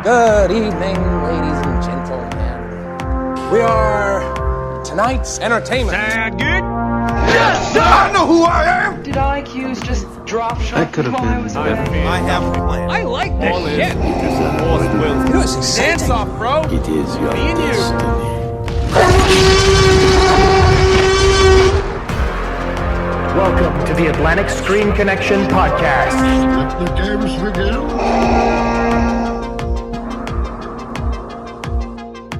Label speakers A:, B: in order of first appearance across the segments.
A: Good evening, ladies and gentlemen. We are tonight's entertainment.
B: Sound good?
C: Yes, sir! I know who I am!
D: Did IQs just drop shot
E: That could have
D: while
E: been
D: I was away?
C: I have a plan.
B: I like this
C: All
B: shit.
A: You know, it's
B: Dance
A: exciting.
B: off, bro.
E: It is your
B: Me and you.
E: destiny.
F: Welcome to the Atlantic Screen Connection podcast.
G: Let the games begin.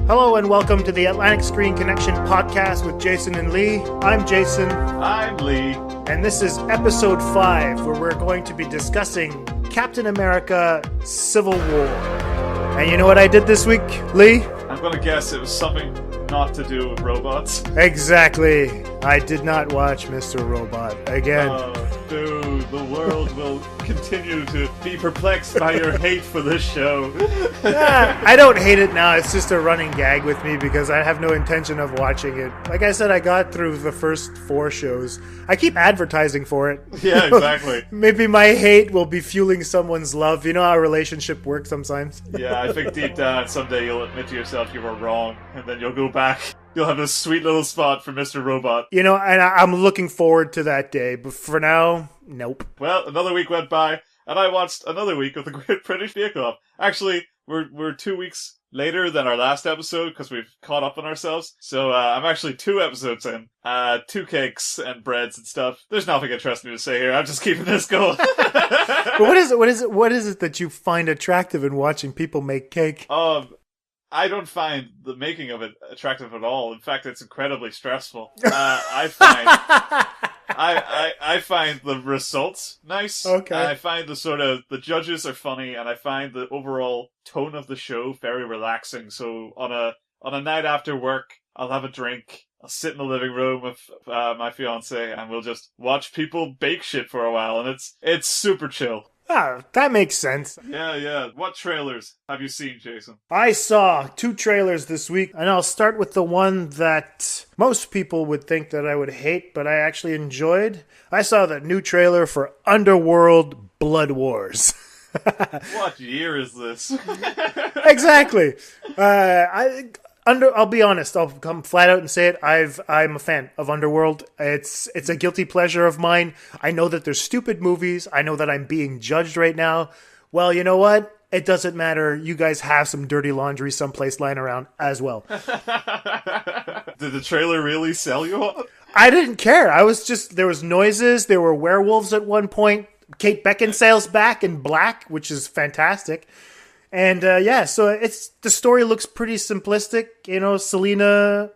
F: Hello and welcome to the Atlantic Screen Connection podcast with Jason and Lee. I'm Jason,
H: I'm Lee.
F: and this is episode 5, where we're going to be discussing Captain America: Civil War. And you know what I did this week, Lee?
H: I'm gonna guess it was something not to do with robots.
F: Exactly. I did not watch Mr. Robot again.
H: Oh, dude, the world will continue to be perplexed by your hate for this show.
F: I don't hate it now. It's just a running gag with me because I have no intention of watching it. Like I said, I got through the first 4 shows. I keep advertising for it.
H: Yeah, exactly.
F: Maybe my hate will be fueling someone's love. You know how a relationship works sometimes?
H: Yeah, I think deep down someday you'll admit to yourself you were wrong, and then you'll go back. You'll have this sweet little spot for Mr. Robot.
F: You know, and I'm looking forward to that day. But for now, nope.
H: Well, another week went by, and I watched another week of the Great British Bake Off. Actually, we're 2 weeks later than our last episode because we've caught up on ourselves. So I'm actually 2 episodes in, 2 cakes and breads and stuff. There's nothing interesting to say here. I'm just keeping this going.
F: But what is it that you find attractive in watching people make cake?
H: I don't find the making of it attractive at all. In fact, it's incredibly stressful. I find the results nice.
F: Okay.
H: I find the judges are funny, and I find the overall tone of the show very relaxing. So on a night after work, I'll have a drink. I'll sit in the living room with my fiance, and we'll just watch people bake shit for a while, and it's super chill.
F: Ah, that makes sense.
H: Yeah. What trailers have you seen, Jason?
F: I saw 2 trailers this week, and I'll start with the one that most people would think that I would hate, but I actually enjoyed. I saw the new trailer for Underworld Blood Wars.
H: What year is this?
F: Exactly. I'll be honest. I'll come flat out and say it. I'm a fan of Underworld. It's a guilty pleasure of mine. I know that there's stupid movies. I know that I'm being judged right now. Well, you know what? It doesn't matter. You guys have some dirty laundry someplace lying around as well.
H: Did the trailer really sell you on?
F: I didn't care. There was noises. There were werewolves at one point. Kate Beckinsale's back in black, which is fantastic. And so the story looks pretty simplistic. You know, Selena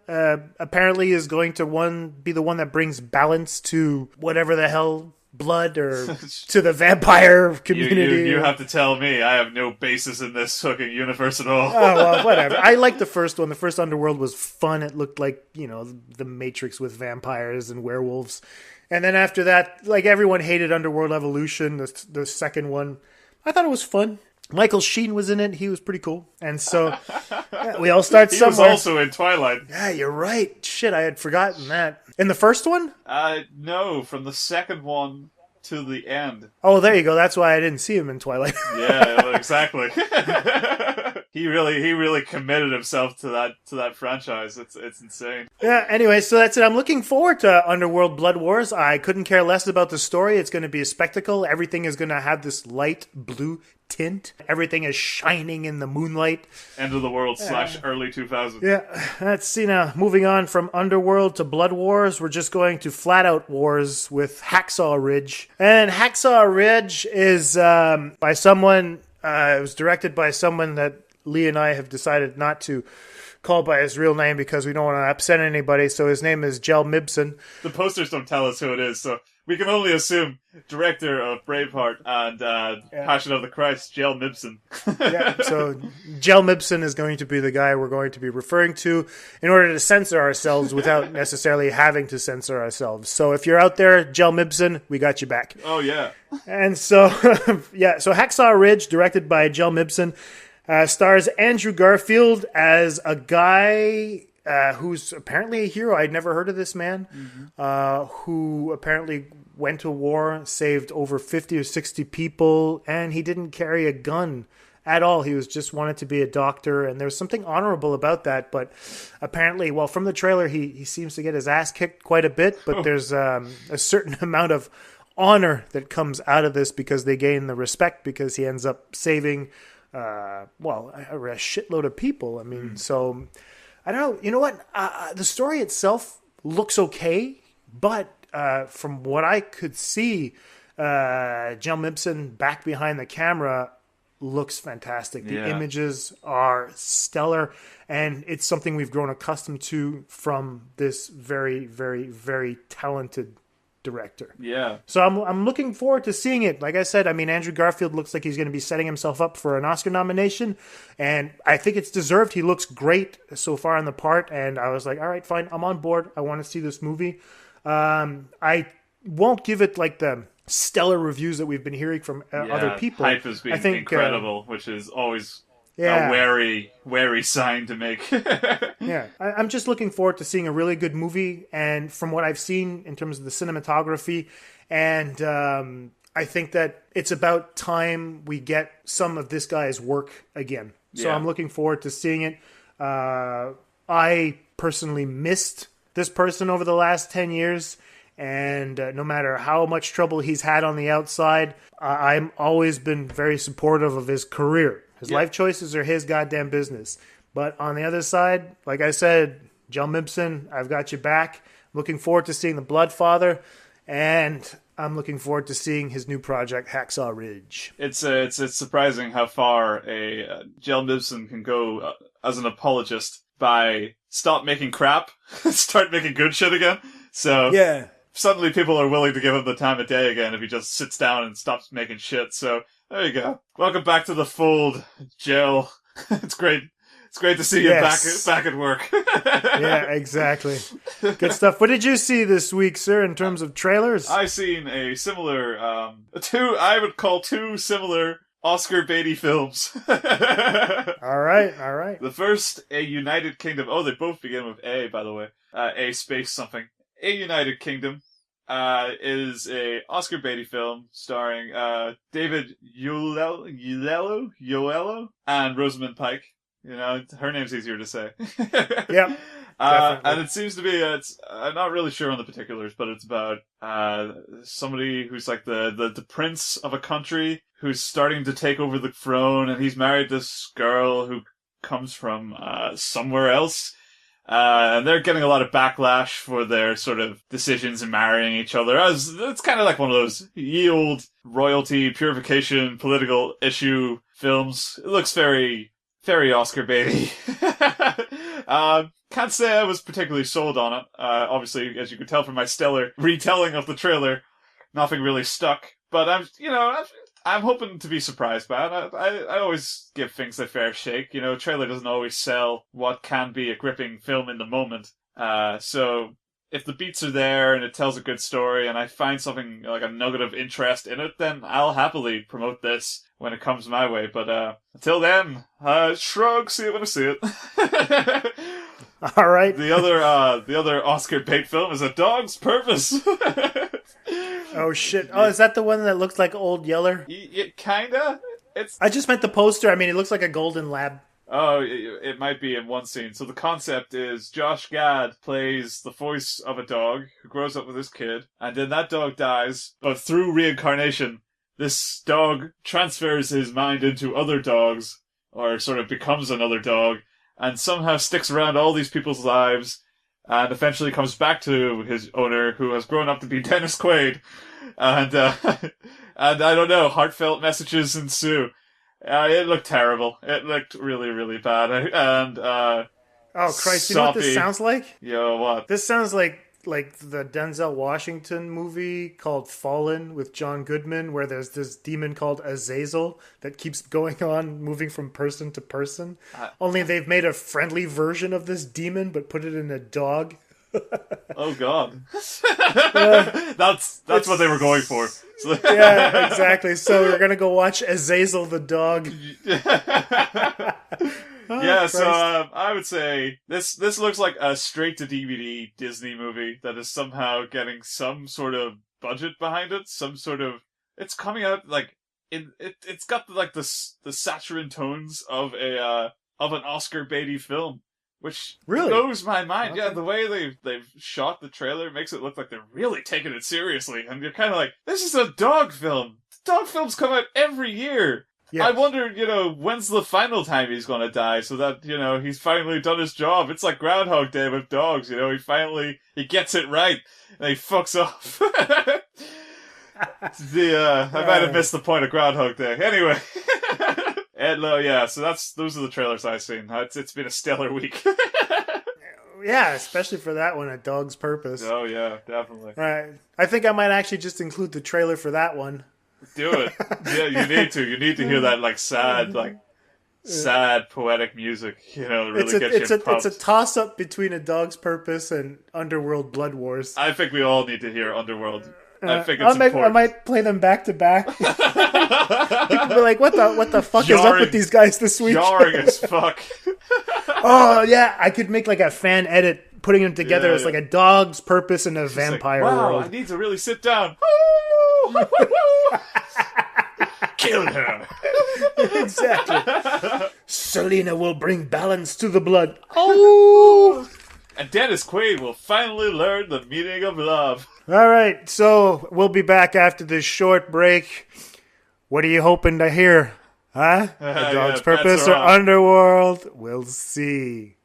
F: apparently is going to be the one that brings balance to whatever the hell blood or to the vampire community.
H: You have to tell me. I have no basis in this fucking universe at all.
F: Oh, well, whatever. I liked the first one. The first Underworld was fun. It looked like, you know, the Matrix with vampires and werewolves. And then after that, like, everyone hated Underworld Evolution, the second one. I thought it was fun. Michael Sheen was in it. He was pretty cool. And so we all start somewhere.
H: He was also in Twilight.
F: Yeah, you're right. Shit, I had forgotten that. In the first one?
H: No, from the second one to the end.
F: Oh, there you go. That's why I didn't see him in Twilight.
H: Yeah, exactly. He really committed himself to that franchise. It's insane.
F: Yeah, anyway, so that's it. I'm looking forward to Underworld Blood Wars. I couldn't care less about the story. It's going to be a spectacle. Everything is going to have this light blue tint. Everything is shining in the moonlight.
H: End of the world / early 2000s.
F: Yeah, let's see now. Moving on from Underworld to Blood Wars, we're just going to Flat Out Wars with Hacksaw Ridge. And Hacksaw Ridge is by someone, it was directed by someone that Lee and I have decided not to call by his real name because we don't want to upset anybody. So his name is Jel Mibson.
H: The posters don't tell us who it is, so we can only assume director of Braveheart and Passion of the Christ, Jel Mibson.
F: Yeah, so Jel Mibson is going to be the guy we're going to be referring to in order to censor ourselves without necessarily having to censor ourselves. So if you're out there, Jel Mibson, we got you back.
H: Oh, yeah.
F: And so, so Hacksaw Ridge, directed by Jel Mibson, stars Andrew Garfield as a guy who's apparently a hero. I'd never heard of this man, who apparently went to war, saved over 50 or 60 people, and he didn't carry a gun at all. He was just wanted to be a doctor, and there's something honorable about that. But apparently, well, from the trailer, he seems to get his ass kicked quite a bit. But there's a certain amount of honor that comes out of this because they gain the respect because he ends up saving, a shitload of people. I mean, so I don't know. You know what? The story itself looks okay, but from what I could see, John Mibson back behind the camera looks fantastic. The images are stellar, and it's something we've grown accustomed to from this very, very, very talented director.
H: Yeah.
F: So I'm looking forward to seeing it. Like I said, I mean, Andrew Garfield looks like he's going to be setting himself up for an Oscar nomination, and I think it's deserved. He looks great so far in the part, and I was like, all right, fine, I'm on board. I want to see this movie. I won't give it like the stellar reviews that we've been hearing from other people.
H: Hype has been incredible, which is always a wary sign to make.
F: Yeah, I'm just looking forward to seeing a really good movie, and from what I've seen in terms of the cinematography, and I think that it's about time we get some of this guy's work again. So I'm looking forward to seeing it. I personally missed this person over the last 10 years, and no matter how much trouble he's had on the outside, I've always been very supportive of his career. His life choices are his goddamn business. But on the other side, like I said, John Mibson, I've got your back. Looking forward to seeing The Bloodfather, and I'm looking forward to seeing his new project, Hacksaw Ridge.
H: It's surprising how far a John Mibson can go as an apologist by stop making crap, start making good shit again. So suddenly people are willing to give him the time of day again if he just sits down and stops making shit. So there you go. Welcome back to the fold, Jill. It's great. It's great to see you back at work.
F: Yeah, exactly. Good stuff. What did you see this week, sir, in terms of trailers?
H: I seen a similar, two similar Oscar baity films.
F: All right.
H: The first, A United Kingdom. Oh, they both begin with A, by the way. A space something. A United Kingdom is a Oscar baity film starring David Oyelowo and Rosamund Pike. You know, her name's easier to say.
F: Yep.
H: And it seems to be, I'm not really sure on the particulars, but it's about somebody who's like the prince of a country who's starting to take over the throne, and he's married this girl who comes from somewhere else. And they're getting a lot of backlash for their sort of decisions in marrying each other. It's kind of like one of those ye old royalty purification political issue films. It looks very, very Oscar baity. Can't say I was particularly sold on it. Obviously, as you can tell from my stellar retelling of the trailer, nothing really stuck. But I'm hoping to be surprised by it. I always give things a fair shake. You know, a trailer doesn't always sell what can be a gripping film in the moment. So if the beats are there and it tells a good story and I find something like a nugget of interest in it, then I'll happily promote this when it comes my way. But until then, shrug, see it when I see it.
F: All right.
H: The other Oscar bait film is A Dog's Purpose.
F: Oh shit! Oh, is that the one that looks like Old Yeller?
H: It kinda.
F: I just meant the poster. I mean, it looks like a golden lab.
H: Oh, it might be in one scene. So the concept is Josh Gad plays the voice of a dog who grows up with this kid, and then that dog dies, but through reincarnation, this dog transfers his mind into other dogs, or sort of becomes another dog, and somehow sticks around all these people's lives, and eventually comes back to his owner, who has grown up to be Dennis Quaid. And and I don't know, heartfelt messages ensue. It looked terrible. It looked really, really bad. And
F: oh Christ! You know what this sounds like?
H: Yo, what?
F: This sounds like the Denzel Washington movie called Fallen with John Goodman, where there's this demon called Azazel that keeps going on, moving from person to person. Only they've made a friendly version of this demon, but put it in a dog.
H: Oh God! That's what they were going for.
F: Yeah, exactly. So we're gonna go watch Azazel the dog.
H: Yeah, so I would say this looks like a straight-to-DVD Disney movie that is somehow getting some sort of budget behind it, some sort of... It's coming out, like, it's got like the saccharine tones of an Oscar baity film, which
F: Really
H: blows my mind.
F: Okay.
H: Yeah, the way they've shot the trailer makes it look like they're really taking it seriously, and you're kind of like, this is a dog film. Dog films come out every year.
F: Yeah.
H: I wonder, when's the final time he's going to die so that, he's finally done his job. It's like Groundhog Day with dogs, he gets it right and he fucks off. I might have missed the point of Groundhog Day. Anyway. And, so those are the trailers I've seen. It's been a stellar week.
F: Yeah, especially for that one, A Dog's Purpose.
H: Oh, yeah, definitely.
F: Right. I think I might actually just include the trailer for that one.
H: Do it. Yeah, you need to. You need to hear that, sad poetic music, really get you pumped.
F: It's a toss-up between A Dog's Purpose and Underworld Blood Wars.
H: I think we all need to hear Underworld. I think it's important.
F: I might play them back to back. People be like, what the fuck is up with these guys this week?
H: Jarring as fuck.
F: Oh, yeah, I could make a fan edit putting them together as A Dog's Purpose and a Vampire World.
H: I need to really sit down. Kill her.
F: Exactly. Selena will bring balance to the blood. Oh!
H: And Dennis Quaid will finally learn the meaning of love.
F: All right, so we'll be back after this short break. What are you hoping to hear? Huh? A Dog's Purpose or Underworld? We'll see.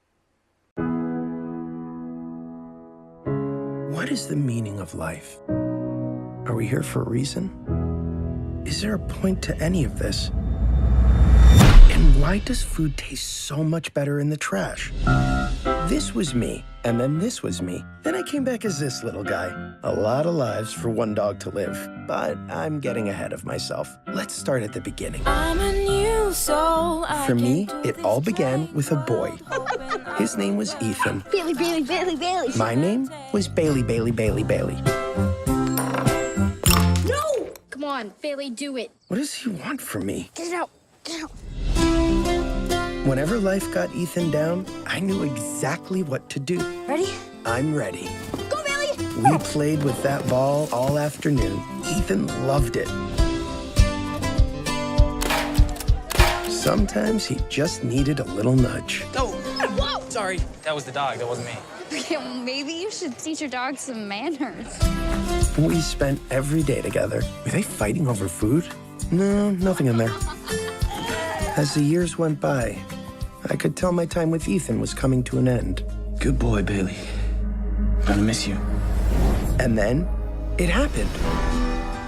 B: What is the meaning of life? Are we here for a reason? Is there a point to any of this? And why does food taste so much better in the trash? This was me, and then this was me. Then I came back as this little guy. A lot of lives for one dog to live, but I'm getting ahead of myself. Let's start at the beginning.
E: I'm a new soul.
B: For me, it all began with a boy. His name was Ethan.
E: Bailey, Bailey, Bailey, Bailey.
B: My name was Bailey, Bailey, Bailey, Bailey.
E: No! Come on, Bailey, do it.
B: What does he want from me?
E: Get it out. Get it out.
B: Whenever life got Ethan down, I knew exactly what to do.
E: Ready?
B: I'm ready.
E: Go, Bailey!
B: We played with that ball all afternoon. Ethan loved it. Sometimes he just needed a little nudge.
I: Oh,
E: Whoa!
I: sorry. That was the dog. That wasn't me.
E: Okay, well, maybe you should teach your dog some manners.
B: We spent every day together. Were they fighting over food? No, nothing in there. As the years went by, I could tell my time with Ethan was coming to an end.
I: Good boy, Bailey. I'm gonna miss you.
B: And then, it happened.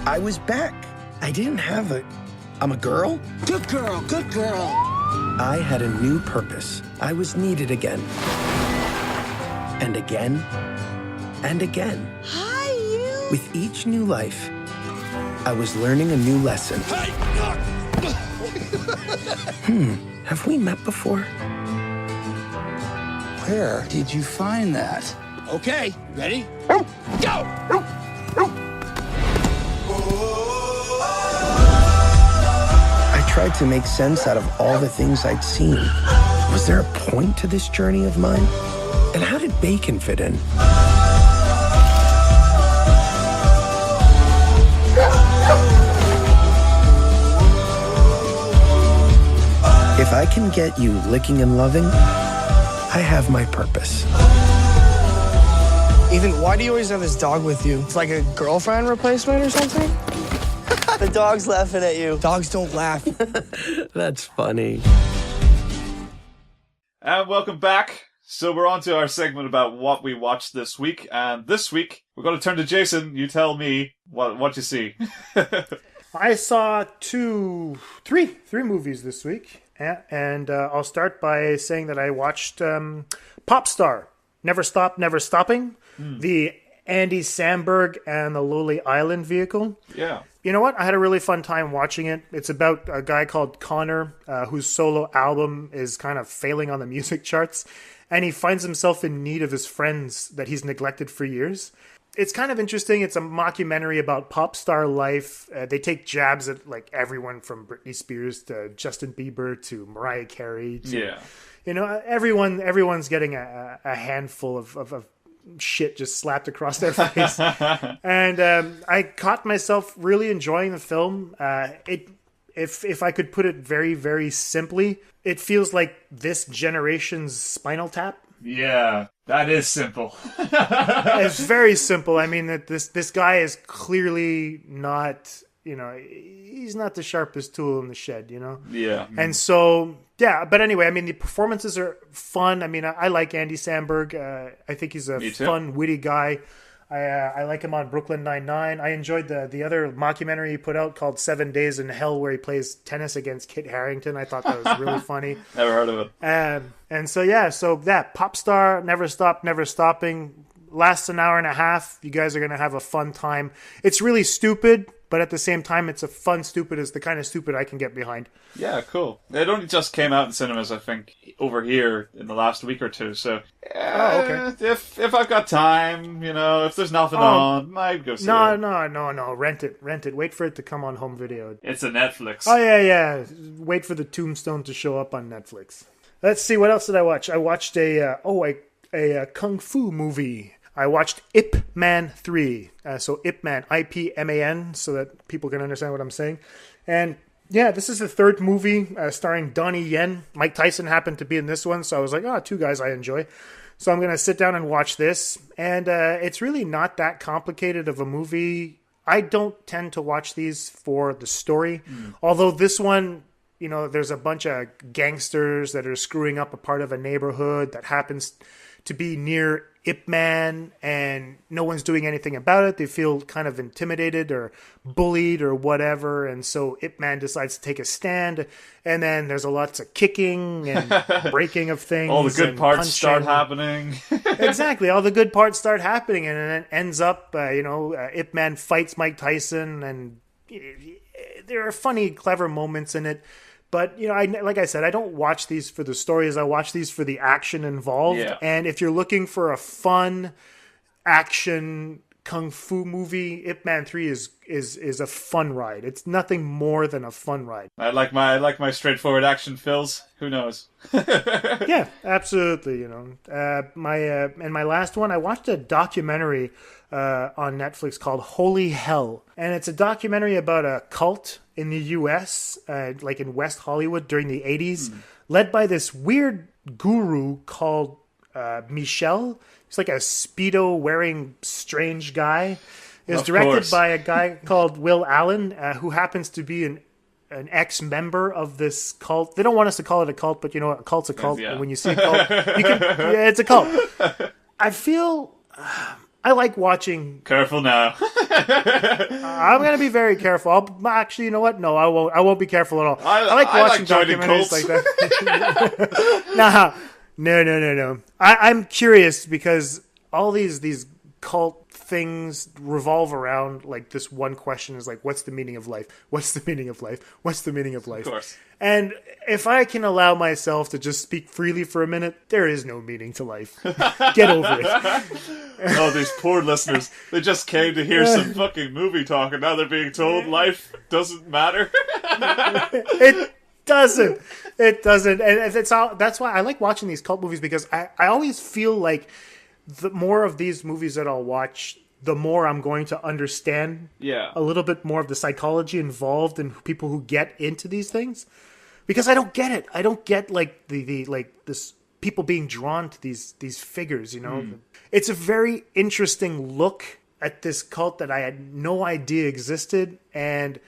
B: I was back. I didn't have I'm a girl?
I: Good girl, good girl.
B: I had a new purpose. I was needed again. And again. And again.
E: Hi, you!
B: With each new life, I was learning a new lesson. Have we met before?
I: Where did you find that? Okay, ready? Go!
B: I tried to make sense out of all the things I'd seen. Was there a point to this journey of mine? And how did bacon fit in? If I can get you licking and loving, I have my purpose.
J: Ethan, why do you always have this dog with you? It's like a girlfriend replacement or something? The dog's laughing at you. Dogs don't laugh.
B: That's funny.
H: And welcome back. So we're on to our segment about what we watched this week. And this week, we're going to turn to Jason. You tell me what you see.
F: I saw three movies this week. And I'll start by saying that I watched Pop Star, Never Stop, Never Stopping, the Andy Samberg and the Lonely Island vehicle.
H: Yeah.
F: You know what? I had a really fun time watching it. It's about a guy called Connor whose solo album is kind of failing on the music charts. And he finds himself in need of his friends that he's neglected for years. It's kind of interesting. It's a mockumentary about pop star life. They take jabs at like everyone from Britney Spears to Justin Bieber to Mariah Carey. You know, everyone's getting a handful of shit just slapped across their face. And I caught myself really enjoying the film. if I could put it very, very simply, it feels like this generation's Spinal Tap.
H: Yeah, that is simple.
F: It's very simple. I mean, that this guy is clearly not, he's not the sharpest tool in the shed,
H: Yeah.
F: And so, yeah, but anyway, I mean, the performances are fun. I mean, I like Andy Samberg. I think he's a fun, witty guy. I like him on Brooklyn Nine-Nine. I enjoyed the other mockumentary he put out called 7 Days in Hell, where he plays tennis against Kit Harington. I thought that was really funny.
H: Never heard of it.
F: And so pop star, never stop, never stopping. Lasts an hour and a half. You guys are going to have a fun time. It's really stupid, but at the same time, it's a fun stupid. Is the kind of stupid I can get behind.
H: Yeah, cool. It only just came out in cinemas, I think, over here in the last week or two. So,
F: okay.
H: If I've got time, if there's nothing on, I'd go see it.
F: No. Rent it. Wait for it to come on home video.
H: It's a Netflix.
F: Oh, yeah. Wait for the tombstone to show up on Netflix. Let's see, what else did I watch? I watched a kung fu movie. I watched Ip Man 3. So Ip Man, IPMAN, so that people can understand what I'm saying. And yeah, this is the third movie starring Donnie Yen. Mike Tyson happened to be in this one, so I was like, two guys I enjoy. So I'm going to sit down and watch this. And it's really not that complicated of a movie. I don't tend to watch these for the story. Although this one, there's a bunch of gangsters that are screwing up a part of a neighborhood that happens to be near Ip Man, and no one's doing anything about it. They feel kind of intimidated or bullied or whatever, and so Ip Man decides to take a stand, and then there's lots of kicking and breaking of things.
H: All the good parts
F: punching.
H: Start happening.
F: Exactly, all the good parts start happening, and then it ends up, Ip Man fights Mike Tyson, and there are funny, clever moments in it. But, like I said, I don't watch these for the stories. I watch these for the action involved.
H: Yeah.
F: And if you're looking for a fun action kung fu movie, Ip Man 3 is a fun ride. It's nothing more than a fun ride.
H: I like my straightforward action fills. Who knows?
F: Yeah, absolutely. My last one, I watched a documentary on Netflix called Holy Hell. And it's a documentary about a cult in the U.S., like in West Hollywood during the 80s, led by this weird guru called Michel. He's like a Speedo-wearing strange guy. It was directed by a guy called Will Allen, who happens to be an ex-member of this cult. They don't want us to call it a cult, but a cult's a cult.
H: Yeah.
F: And when you see a cult, it's a cult. I feel... I like watching...
H: Careful now.
F: I'm going to be very careful. Actually, you know what? No, I won't. I won't be careful at all. I like watching documentaries like that. No. I'm curious because all these cult things revolve around like this one question is like, what's the meaning of life? What's the meaning of life? What's the meaning of life?
H: Of course.
F: And if I can allow myself to just speak freely for a minute, there is no meaning to life. Get over it.
H: Oh, these poor listeners. They just came to hear some fucking movie talk and now they're being told life doesn't matter.
F: It doesn't. And that's why I like watching these cult movies, because I always feel like the more of these movies that I'll watch, the more I'm going to understand a little bit more of the psychology involved in people who get into these things. Because I don't get it. I don't get like the this people being drawn to these figures, It's a very interesting look at this cult that I had no idea existed, and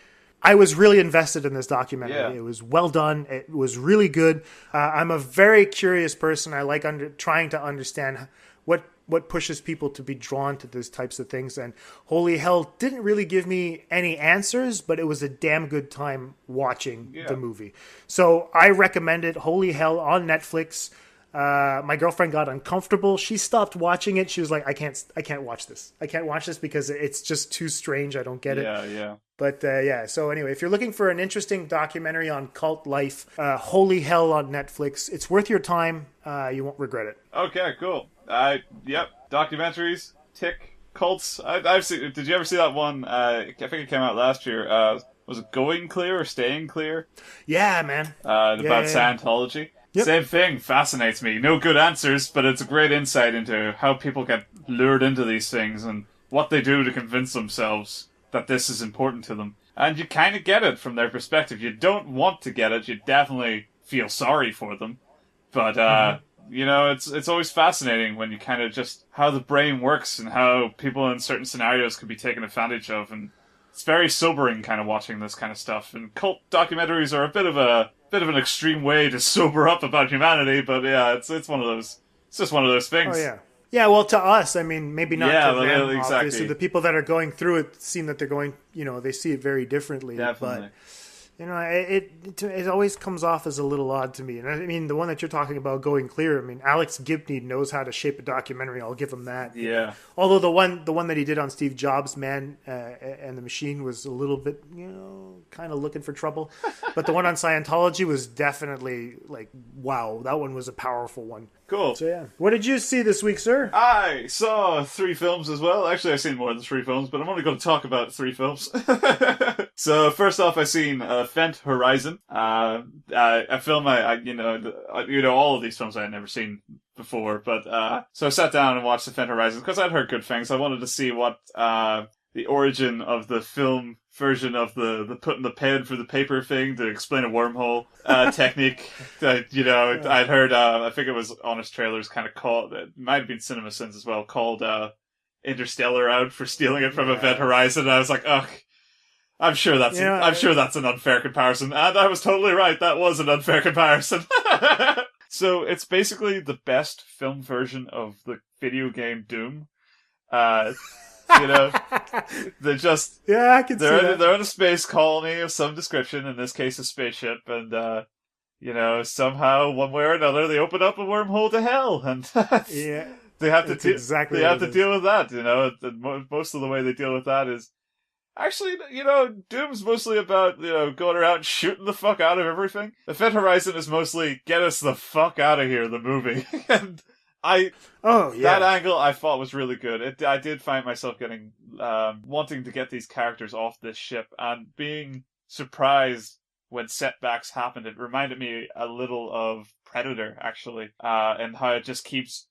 F: I was really invested in this documentary.
H: Yeah.
F: It was well done. It was really good. I'm a very curious person. I like trying to understand what pushes people to be drawn to these types of things. And Holy Hell didn't really give me any answers, but it was a damn good time watching the movie. So I recommend it, Holy Hell, on Netflix. My girlfriend got uncomfortable. She stopped watching it. She was like, I can't watch this. I can't watch this because it's just too strange. I don't get it.
H: Yeah.
F: But so anyway, if you're looking for an interesting documentary on cult life, Holy Hell on Netflix, it's worth your time. You won't regret it.
H: Okay, cool. Documentaries, tick. Cults. I've seen. Did you ever see that one? I think it came out last year. Was it Going Clear or Staying Clear?
F: Yeah, man.
H: About Scientology. Yep. Same thing. Fascinates me. No good answers, but it's a great insight into how people get lured into these things and what they do to convince themselves that this is important to them. And you kind of get it from their perspective. You don't want to get it. You definitely feel sorry for them. But, you know, it's always fascinating when you kind of just how the brain works and how people in certain scenarios can be taken advantage of. And it's very sobering kind of watching this kind of stuff. And cult documentaries are a bit of an extreme way to sober up about humanity. But yeah, it's one of those. It's just one of those things.
F: Oh yeah. Yeah, well, to us, I mean, maybe not to them,
H: exactly.
F: obviously. The people that are going through it seem that they're going, you know, they see it very differently.
H: Definitely.
F: But, you know, it always comes off as a little odd to me. And I mean, the one that you're talking about, Going Clear, I mean, Alex Gibney knows how to shape a documentary. I'll give him that.
H: Yeah.
F: Although the one that he did on Steve Jobs, Man and the Machine, was a little bit, you know, kind of looking for trouble. But the one on Scientology was definitely like, wow, that one was a powerful one.
H: Cool.
F: So yeah. What did you see this week, sir?
H: I saw 3 films as well. Actually, I've seen more than 3 films, but I'm only going to talk about 3 films. So first off, I seen Event Horizon, a film all of these films I had never seen before, but so I sat down and watched Event Horizon because I'd heard good things. I wanted to see what the origin of the film version of the putting the pen for the paper thing to explain a wormhole technique that, you know, I'd heard, I think it was Honest Trailers kind of called, it might have been CinemaSins as well, called Interstellar out for stealing it from Event Horizon, and I was like, ugh. I'm sure that's an unfair comparison, and I was totally right. That was an unfair comparison. So it's basically the best film version of the video game Doom. You know, they're just
F: I can see that.
H: They're in a space colony of some description. In this case, a spaceship, and you know, somehow one way or another they open up a wormhole to hell, and they have to deal with that. You know, most of the way they deal with that is. Actually, you know, Doom's mostly about, you know, going around and shooting the fuck out of everything. Event Horizon is mostly get us the fuck out of here, the movie. And that angle I thought was really good. I did find myself getting, wanting to get these characters off this ship and being surprised when setbacks happened. It reminded me a little of Predator, actually, and how it just keeps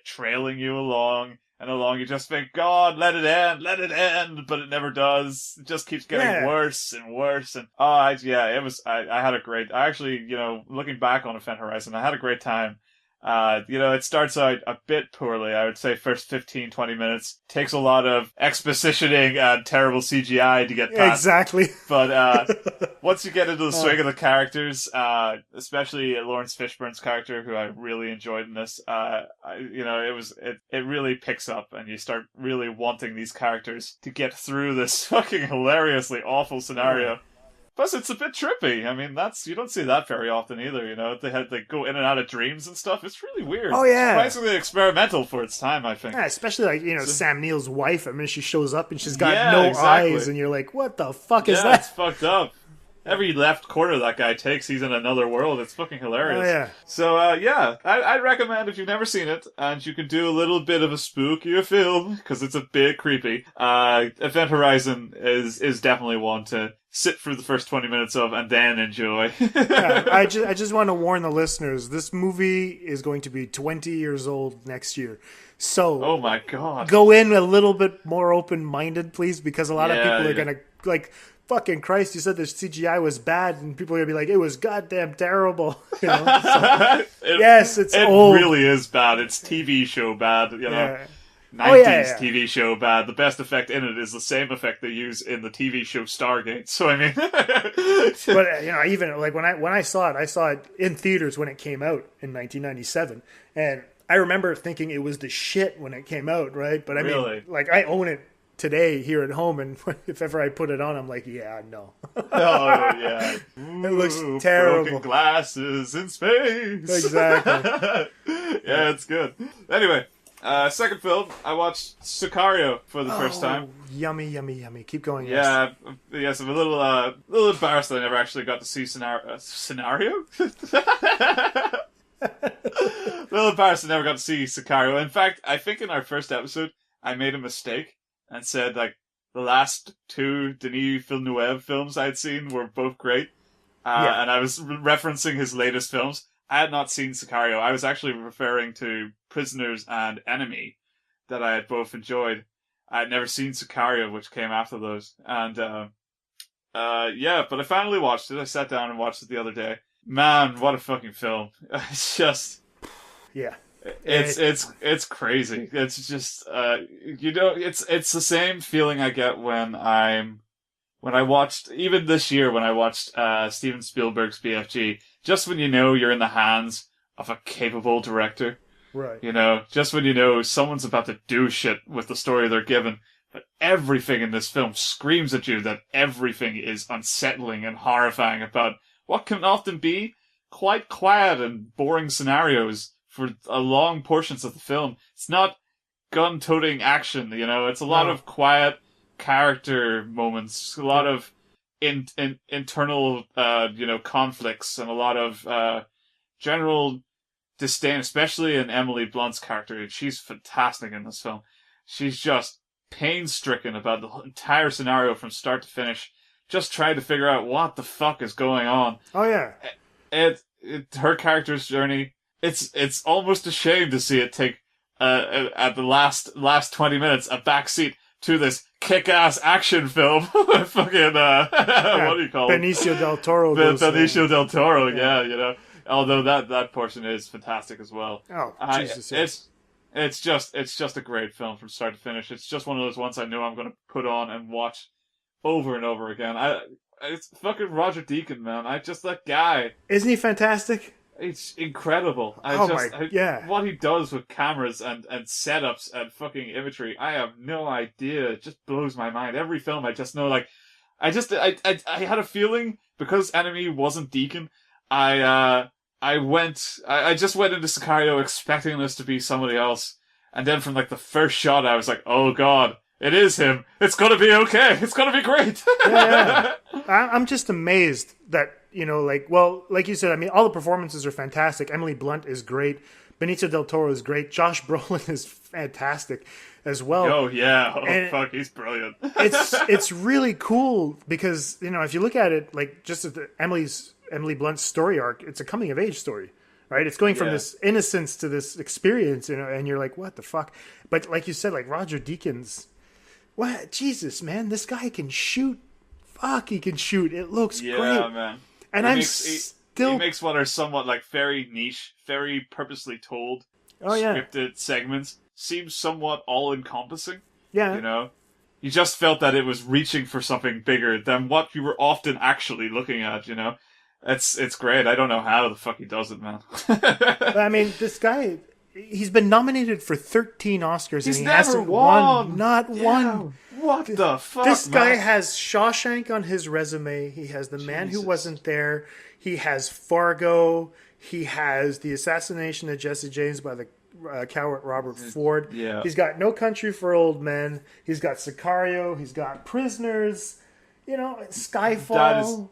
H: trailing you along. And along, you just think, God, let it end, but it never does. It just keeps getting worse and worse. And, I had a great, actually, you know, looking back on Event Horizon, I had a great time. You know, it starts out a bit poorly. I would say first 15, 20 minutes takes a lot of expositioning and terrible CGI to get past.
F: Exactly.
H: But, once you get into the swing of the characters, especially Lawrence Fishburne's character, who I really enjoyed in this, you know, it really picks up and you start really wanting these characters to get through this fucking hilariously awful scenario. Plus, it's a bit trippy. I mean, you don't see that very often either, you know? They go in and out of dreams and stuff. It's really weird.
F: Oh, yeah.
H: Surprisingly experimental for its time, I think.
F: Yeah, especially, like, you know, Sam Neill's wife. I mean, she shows up and she's got no eyes, and you're like, what the fuck is that?
H: Yeah, it's fucked up. Every left corner that guy takes, he's in another world. It's fucking hilarious.
F: Oh, yeah.
H: So, I'd recommend if you've never seen it, and you can do a little bit of a spookier film, because it's a bit creepy, Event Horizon is definitely one to sit through the first 20 minutes of and then enjoy.
F: I just want to warn the listeners, this movie is going to be 20 years old next year. So,
H: oh my God.
F: Go in a little bit more open-minded, please, because a lot of people are going to, like, fucking Christ, you said the CGI was bad, and people are going to be like, it was goddamn terrible. You know? So, it's old.
H: It really is bad. It's TV show bad, you know.
F: Yeah.
H: 90s TV show bad. The best effect in it is the same effect they use in the TV show Stargate. So I mean,
F: but you know, even like when I saw it in theaters when it came out in 1997, and I remember thinking it was the shit when it came out, right? But I mean, like I own it today here at home, and if ever I put it on, I'm like, yeah, no.
H: Oh yeah,
F: it looks terrible.
H: Broken glasses in space.
F: Exactly.
H: Yeah, it's good. Anyway. Second film, I watched Sicario for the first time.
F: Yummy, yummy, yummy. Keep going.
H: Yes, I'm a little embarrassed that I never actually got to see Scenario? A little embarrassed I never got to see Sicario. In fact, I think in our first episode, I made a mistake and said, like, the last 2 Denis Villeneuve films I'd seen were both great. And I was referencing his latest films. I had not seen Sicario. I was actually referring to Prisoners and Enemy that I had both enjoyed. I had never seen Sicario, which came after those. And Yeah, but I finally watched it. I sat down and watched it the other day. Man, what a fucking film. It's just...
F: Yeah.
H: It's crazy. It's just, it's the same feeling I get when I watched, even this year when I watched, Steven Spielberg's BFG, just when you know you're in the hands of a capable director.
F: Right.
H: You know, just when you know someone's about to do shit with the story they're given. But everything in this film screams at you that everything is unsettling and horrifying about what can often be quite quiet and boring scenarios for long portions of the film. It's not gun-toting action, you know, it's a lot of quiet character moments, a lot of internal, conflicts, and a lot of general disdain, especially in Emily Blunt's character. She's fantastic in this film. She's just pain-stricken about the entire scenario from start to finish, just trying to figure out what the fuck is going on.
F: Oh, yeah.
H: Her character's journey, it's almost a shame to see it take, at the last 20 minutes, a backseat to this kick-ass action film. Fucking, what do you call it?
F: Benicio del Toro.
H: Benicio del Toro, yeah, you know. Although that portion is fantastic as well.
F: Oh, Jesus, yes.
H: It's just a great film from start to finish. It's just one of those ones I know I'm going to put on and watch over and over again. It's fucking Roger Deakins, man. That guy.
F: Isn't he fantastic?
H: It's incredible. What he does with cameras and setups and fucking imagery, I have no idea. It just blows my mind. Every film, I just know, like, I had a feeling, because Enemy wasn't Deakins, I just went into Sicario expecting this to be somebody else. And then from, like, the first shot, I was like, oh god, it is him. It's gonna be okay. It's gonna be great.
F: Yeah. I'm just amazed that, you know, like you said, I mean, all the performances are fantastic. Emily Blunt is great. Benicio del Toro is great. Josh Brolin is fantastic as well.
H: Oh, yeah. Oh, fuck, he's brilliant.
F: It's really cool because, you know, if you look at it, like, just at Emily Blunt's story arc, it's a coming-of-age story, right? It's going from this innocence to this experience, you know, and you're like, what the fuck? But like you said, like, Roger Deakins, what? Jesus, man, this guy can shoot. Fuck, he can shoot. It looks great.
H: Yeah, man.
F: And
H: he makes what are somewhat, like, very niche, very purposely told, scripted segments seem somewhat all-encompassing.
F: Yeah.
H: You know? You just felt that it was reaching for something bigger than what you were often actually looking at, you know? It's great. I don't know how the fuck he does it, man.
F: I mean, this guy, he's been nominated for 13 Oscars
H: and
F: he
H: never
F: hasn't won. Not one.
H: What the fuck,
F: This guy has Shawshank on his resume. He has The Man Who Wasn't There. He has Fargo. He has The Assassination of Jesse James by the coward Robert Ford.
H: Yeah.
F: He's got No Country for Old Men. He's got Sicario. He's got Prisoners. You know, Skyfall.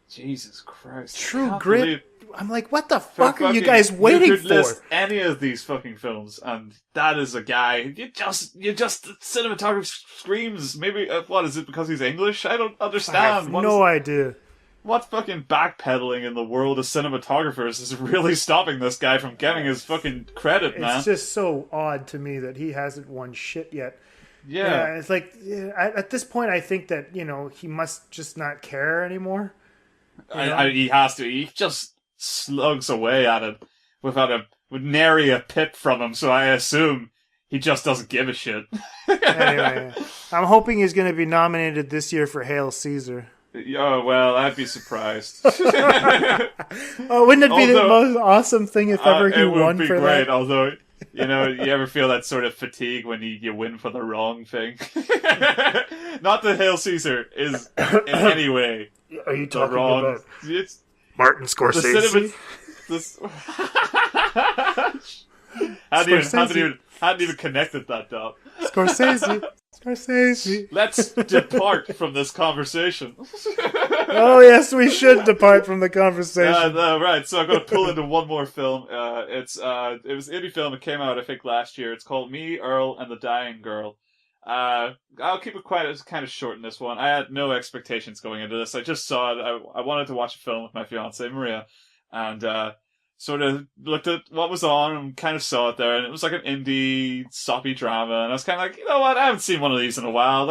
H: Jesus Christ.
F: True Grit. I'm like, what the fuck are you guys waiting
H: you could
F: for?
H: List any of these fucking films, and that is a guy. You just cinematography screams. Maybe what is it because he's English? I don't understand.
F: I have no idea.
H: What fucking backpedaling in the world of cinematographers is really stopping this guy from getting his fucking credit, man?
F: It's just so odd to me that he hasn't won shit yet.
H: Yeah,
F: it's like at this point, I think that, you know, he must just not care anymore.
H: He has to. He just slugs away at it with nary a pip from him, so I assume he just doesn't give a shit.
F: Anyway, I'm hoping he's going to be nominated this year for Hail Caesar.
H: Oh, well, I'd be surprised.
F: Wouldn't it be the most awesome thing if ever he won for that? It would be great,
H: although, you know, you ever feel that sort of fatigue when you win for the wrong thing? Not that Hail Caesar is in any way
F: Are you talking
H: wrong.
F: about
H: It's
F: Martin Scorsese?
H: Hadn't even connected that dot.
F: Scorsese.
H: Let's depart from this conversation.
F: Oh, yes, we should depart from the conversation.
H: Right, so I'm going to pull into one more film. It was an indie film. It came out, I think, last year. It's called Me, Earl, and the Dying Girl. I'll keep it kind of short in this one. I had no expectations going into this. I just saw it. I wanted to watch a film with my fiancée, Maria, and sort of looked at what was on and kind of saw it there, and it was like an indie soppy drama, and I was kind of like, you know what, I haven't seen one of these in a while.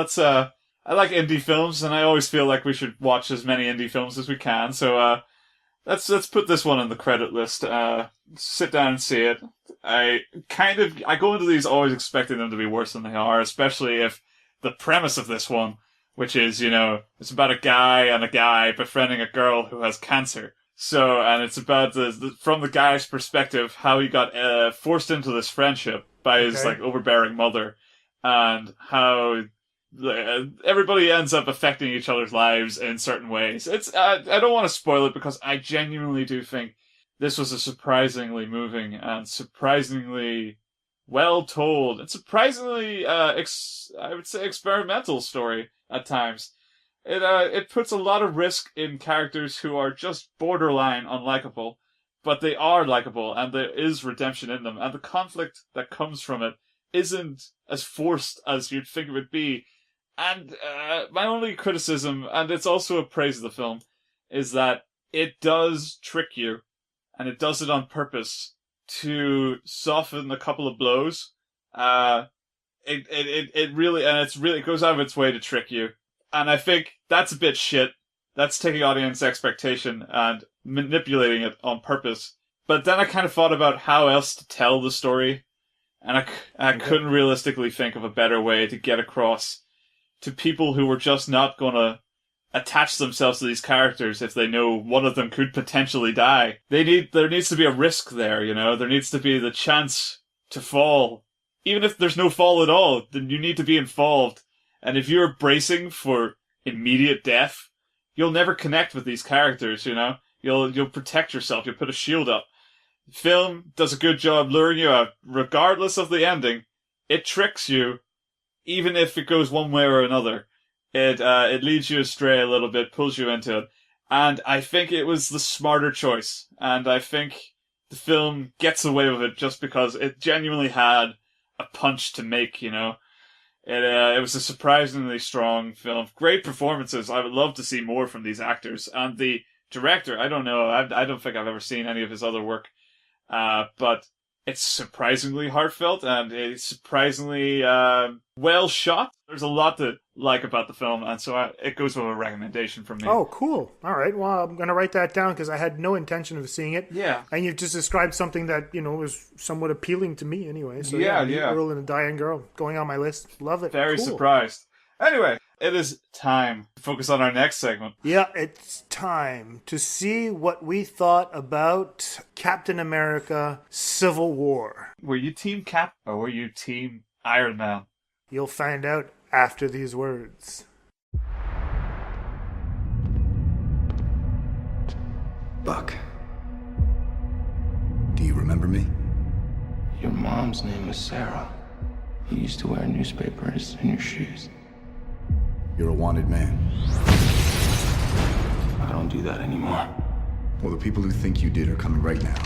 H: I like indie films, and I always feel like we should watch as many indie films as we can. So let's put this one on the credit list. Sit down and see it. I go into these always expecting them to be worse than they are, especially if the premise of this one, which is, it's about a guy befriending a girl who has cancer. So, and it's about from the guy's perspective, how he got forced into this friendship by his overbearing mother, and how everybody ends up affecting each other's lives in certain ways. I don't want to spoil it because I genuinely do think this was a surprisingly moving and surprisingly well told and surprisingly, I would say, experimental story at times. It puts a lot of risk in characters who are just borderline unlikable, but they are likable, and there is redemption in them, and the conflict that comes from it isn't as forced as you'd think it would be. And my only criticism, and it's also a praise of the film, is that it does trick you, and it does it on purpose to soften a couple of blows. It really goes out of its way to trick you. And I think that's a bit shit. That's taking audience expectation and manipulating it on purpose. But then I kind of thought about how else to tell the story, and I couldn't realistically think of a better way to get across to people who were just not going to attach themselves to these characters if they know one of them could potentially die. There needs to be a risk there, There needs to be the chance to fall. Even if there's no fall at all, then you need to be involved. And if you're bracing for immediate death, you'll never connect with these characters, You'll protect yourself, you'll put a shield up. The film does a good job luring you out, regardless of the ending. It tricks you, even if it goes one way or another. It leads you astray a little bit, pulls you into it. And I think it was the smarter choice. And I think the film gets away with it just because it genuinely had a punch to make, It was a surprisingly strong film. Great performances. I would love to see more from these actors. And the director, I don't know, I don't think I've ever seen any of his other work. But it's surprisingly heartfelt and it's surprisingly well shot. There's a lot to like about the film, and so it goes with a recommendation from me.
F: Oh, cool. All right. Well, I'm going to write that down because I had no intention of seeing it.
H: Yeah.
F: And you've just described something that, was somewhat appealing to me anyway. So
H: yeah.
F: Girl and a Dying Girl going on my list. Love it.
H: Very
F: cool.
H: surprised. Anyway, it is time to focus on our next segment.
F: Yeah, it's time to see what we thought about Captain America Civil War.
H: Were you Team Cap or were you Team Iron Man?
F: You'll find out after these words.
K: Buck, do you remember me?
L: Your mom's name was Sarah. You used to wear newspapers in your shoes.
K: You're a wanted man.
L: I don't do that anymore.
K: Well, the people who think you did are coming right now.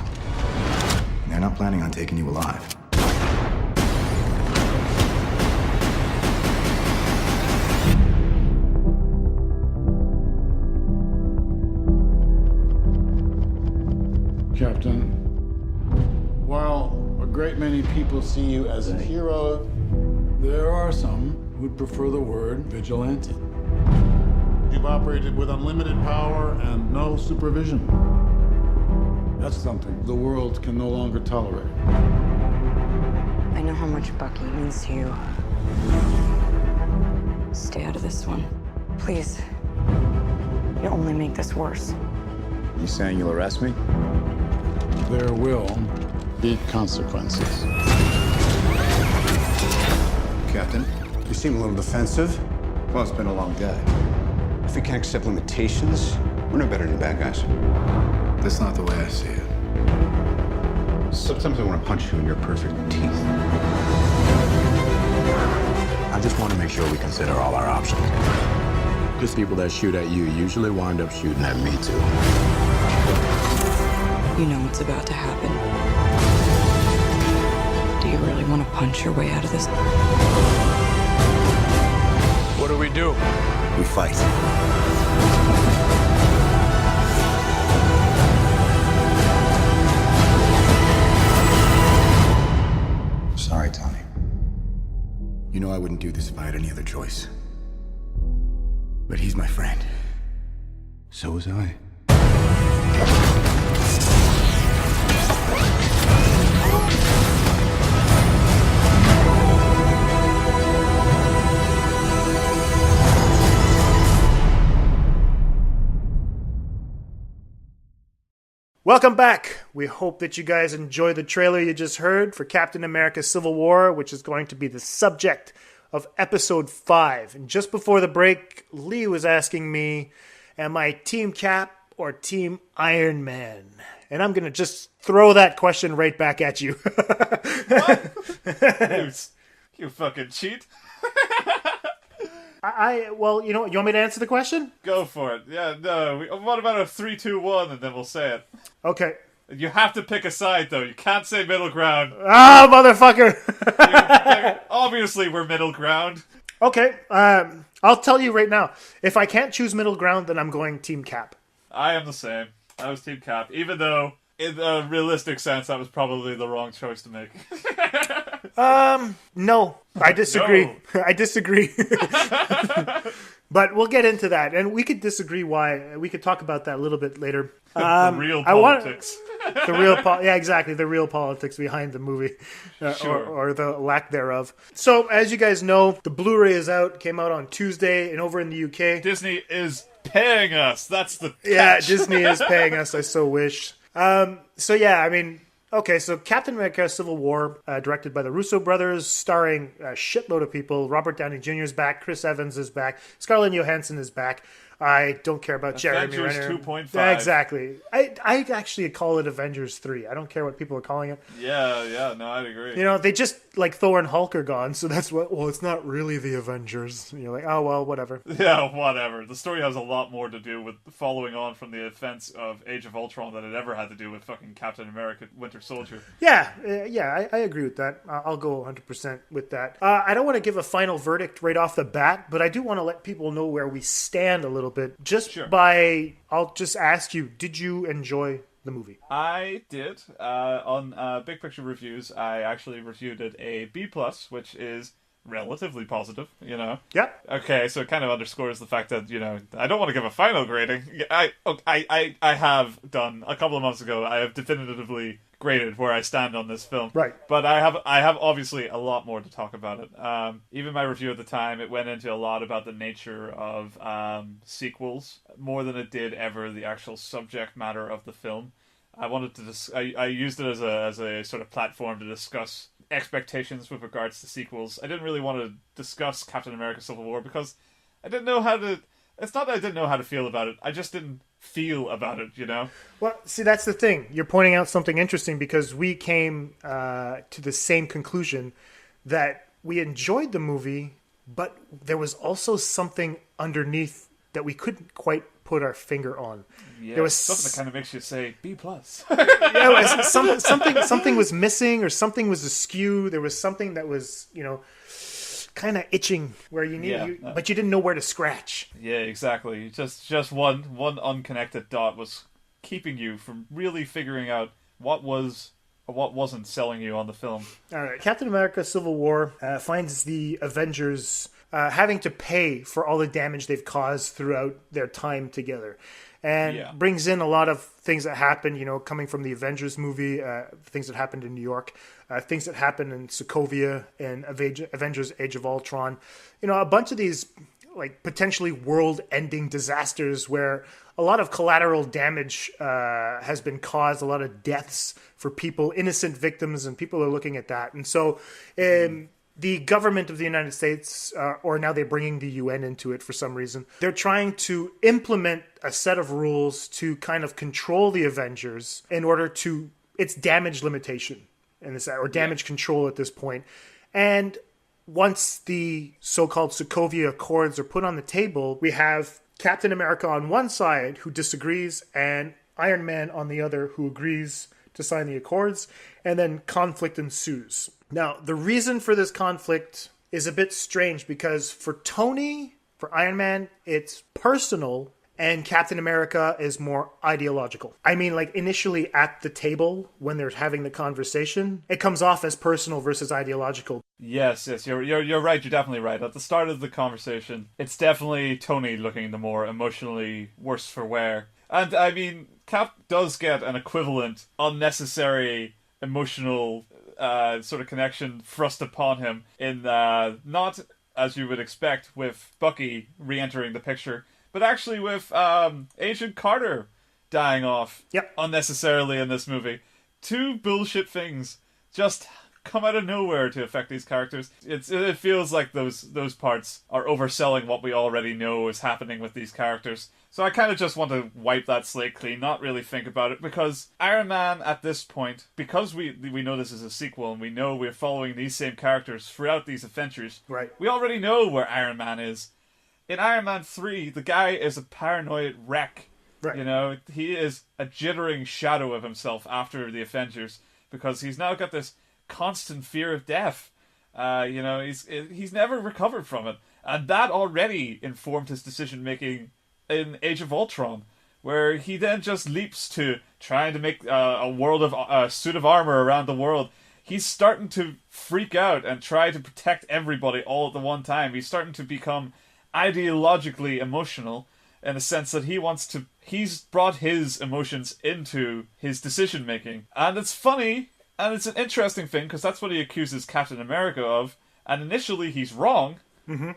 K: And they're not planning on taking you alive.
G: Captain, while a great many people see you as a hero, there are some who'd prefer the word vigilante. You've operated with unlimited power and no supervision. That's something the world can no longer tolerate.
M: I know how much Bucky means to you. Stay out of this one. Please. You'll only make this worse.
K: You saying you'll arrest me?
G: There will be consequences.
K: Captain, you seem a little defensive. Well, it's been a long day.
N: If we can't accept limitations, we're no better than bad guys.
K: That's not the way I see it.
N: Sometimes I want to punch you in your perfect teeth.
O: I just want to make sure we consider all our options. Because people that shoot at you usually wind up shooting at me, too.
M: You know what's about to happen. Do you really want to punch your way out of this?
O: What do we do?
K: We fight. Sorry, Tommy. You know I wouldn't do this if I had any other choice. But he's my friend. So was I.
F: Welcome back. We hope that you guys enjoyed the trailer you just heard for Captain America Civil War, which is going to be the subject of episode 5. And just before the break, Lee was asking me, am I Team Cap or Team Iron Man? And I'm going to just throw that question right back at you.
H: You fucking cheat.
F: Well, you want me to answer the question?
H: Go for it. Yeah, no. What about a 3-2-1 and then we'll say it?
F: Okay.
H: You have to pick a side, though. You can't say middle ground.
F: Ah, motherfucker!
H: Obviously, we're middle ground.
F: Okay. I'll tell you right now. If I can't choose middle ground, then I'm going Team Cap.
H: I am the same. I was Team Cap. Even though, in a realistic sense, that was probably the wrong choice to make.
F: No. I disagree.
H: No.
F: I disagree. But we'll get into that. And we could disagree why. We could talk about that a little bit later.
H: The real politics.
F: Yeah, exactly. The real politics behind the movie.
H: Sure.
F: Or the lack thereof. So, as you guys know, the Blu-ray is out. Came out on Tuesday and over in the UK.
H: Disney is paying us. That's the catch.
F: Yeah, Disney is paying us. I so wish. So, yeah, I mean... Okay, so Captain America Civil War, directed by the Russo Brothers, starring a shitload of people. Robert Downey Jr. is back. Chris Evans is back. Scarlett Johansson is back. I don't care about Jeremy
H: Avengers
F: Renner.
H: 2.5.
F: Yeah, exactly. I actually call it Avengers 3. I don't care what people are calling it.
H: Yeah, no, I'd agree.
F: They just, like, Thor and Hulk are gone, so that's what, well, it's not really the Avengers. And you're like, oh, well, whatever.
H: Yeah, whatever. The story has a lot more to do with following on from the events of Age of Ultron than it ever had to do with fucking Captain America Winter Soldier.
F: Yeah, I agree with that. I'll go 100% with that. I don't want to give a final verdict right off the bat, but I do want to let people know where we stand a little bit. I'll just ask you, did you enjoy the movie?
H: I did. On Big Picture Reviews, I actually reviewed it a B+, which is relatively positive,
F: Yep.
H: Okay, so it kind of underscores the fact that, I don't want to give a final grading. I have done, a couple of months ago, I have definitively graded where I stand on this film.
F: Right.
H: But I have obviously a lot more to talk about it. Even my review at the time, it went into a lot about the nature of sequels, more than it did ever the actual subject matter of the film. I wanted to I used it as a sort of platform to discuss expectations with regards to sequels. I didn't really want to discuss Captain America Civil War because I didn't know how to... It's not that I didn't know how to feel about it. I just didn't feel about it,
F: Well, see, that's the thing. You're pointing out something interesting because we came to the same conclusion that we enjoyed the movie, but there was also something underneath that we couldn't quite put our finger on.
H: Yeah,
F: there was
H: something that kind of makes you say B+.
F: Yeah, something was missing or something was askew. There was something that was, kind of itching where you need, but you didn't know where to scratch.
H: Yeah, exactly. Just one unconnected dot was keeping you from really figuring out what was or what wasn't selling you on the film.
F: All right, Captain America: Civil War finds the Avengers having to pay for all the damage they've caused throughout their time together. And brings in a lot of things that happened, coming from the Avengers movie, things that happened in New York, things that happened in Sokovia and Avengers Age of Ultron. A bunch of these like potentially world-ending disasters where a lot of collateral damage has been caused, a lot of deaths for people, innocent victims, and people are looking at that. And so the government of the United States, or now they're bringing the UN into it for some reason, they're trying to implement a set of rules to kind of control the Avengers in order to, it's damage limitation in this, or damage control at this point. And once the so-called Sokovia Accords are put on the table, we have Captain America on one side who disagrees and Iron Man on the other who agrees to sign the Accords, and then conflict ensues. Now, the reason for this conflict is a bit strange because for Tony, for Iron Man, it's personal and Captain America is more ideological. I mean, like, initially at the table when they're having the conversation, it comes off as personal versus ideological.
H: Yes, you're right. You're definitely right. At the start of the conversation, it's definitely Tony looking the more emotionally worse for wear. And I mean, Cap does get an equivalent unnecessary emotional sort of connection thrust upon him in not as you would expect with Bucky re-entering the picture, but actually with Agent Carter dying off unnecessarily in this movie. Two bullshit things just come out of nowhere to affect these characters. It feels like those parts are overselling what we already know is happening with these characters. So I kind of just want to wipe that slate clean, not really think about it, because Iron Man at this point, because we know this is a sequel and we know we're following these same characters throughout these adventures,
F: right?
H: We already know where Iron Man is. In Iron Man 3, the guy is a paranoid wreck.
F: Right.
H: You know, he is a jittering shadow of himself after the Avengers, because he's now got this constant fear of death. You know, he's never recovered from it, and that already informed his decision making in Age of Ultron, where he then just leaps to trying to make a suit of armor around the world. He's starting to freak out and try to protect everybody all at the one time. He's starting to become ideologically emotional in a sense that he's brought his emotions into his decision making. And it's funny, and it's an interesting thing, because that's what he accuses Captain America of, and initially he's wrong.
F: Mm-hmm.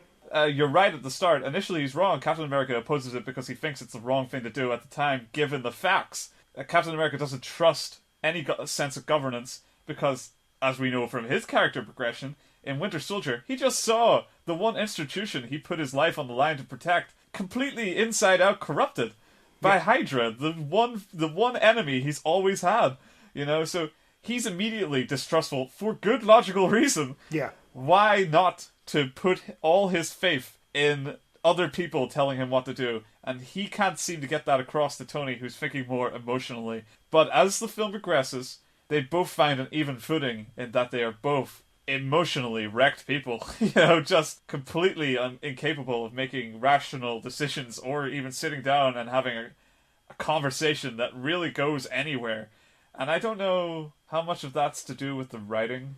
H: You're right at the start. Initially he's wrong. Captain America opposes it because he thinks it's the wrong thing to do at the time, given the facts. Captain America doesn't trust any sense of governance, because, as we know from his character progression, in Winter Soldier, he just saw the one institution he put his life on the line to protect completely inside out corrupted by Hydra, the one enemy he's always had. You know, so he's immediately distrustful for good logical reason.
F: Yeah.
H: Why not to put all his faith in other people telling him what to do? And he can't seem to get that across to Tony, who's thinking more emotionally. But as the film progresses, they both find an even footing in that they are both emotionally wrecked people. You know, just completely incapable of making rational decisions or even sitting down and having a conversation that really goes anywhere. And I don't know how much of that's to do with the writing.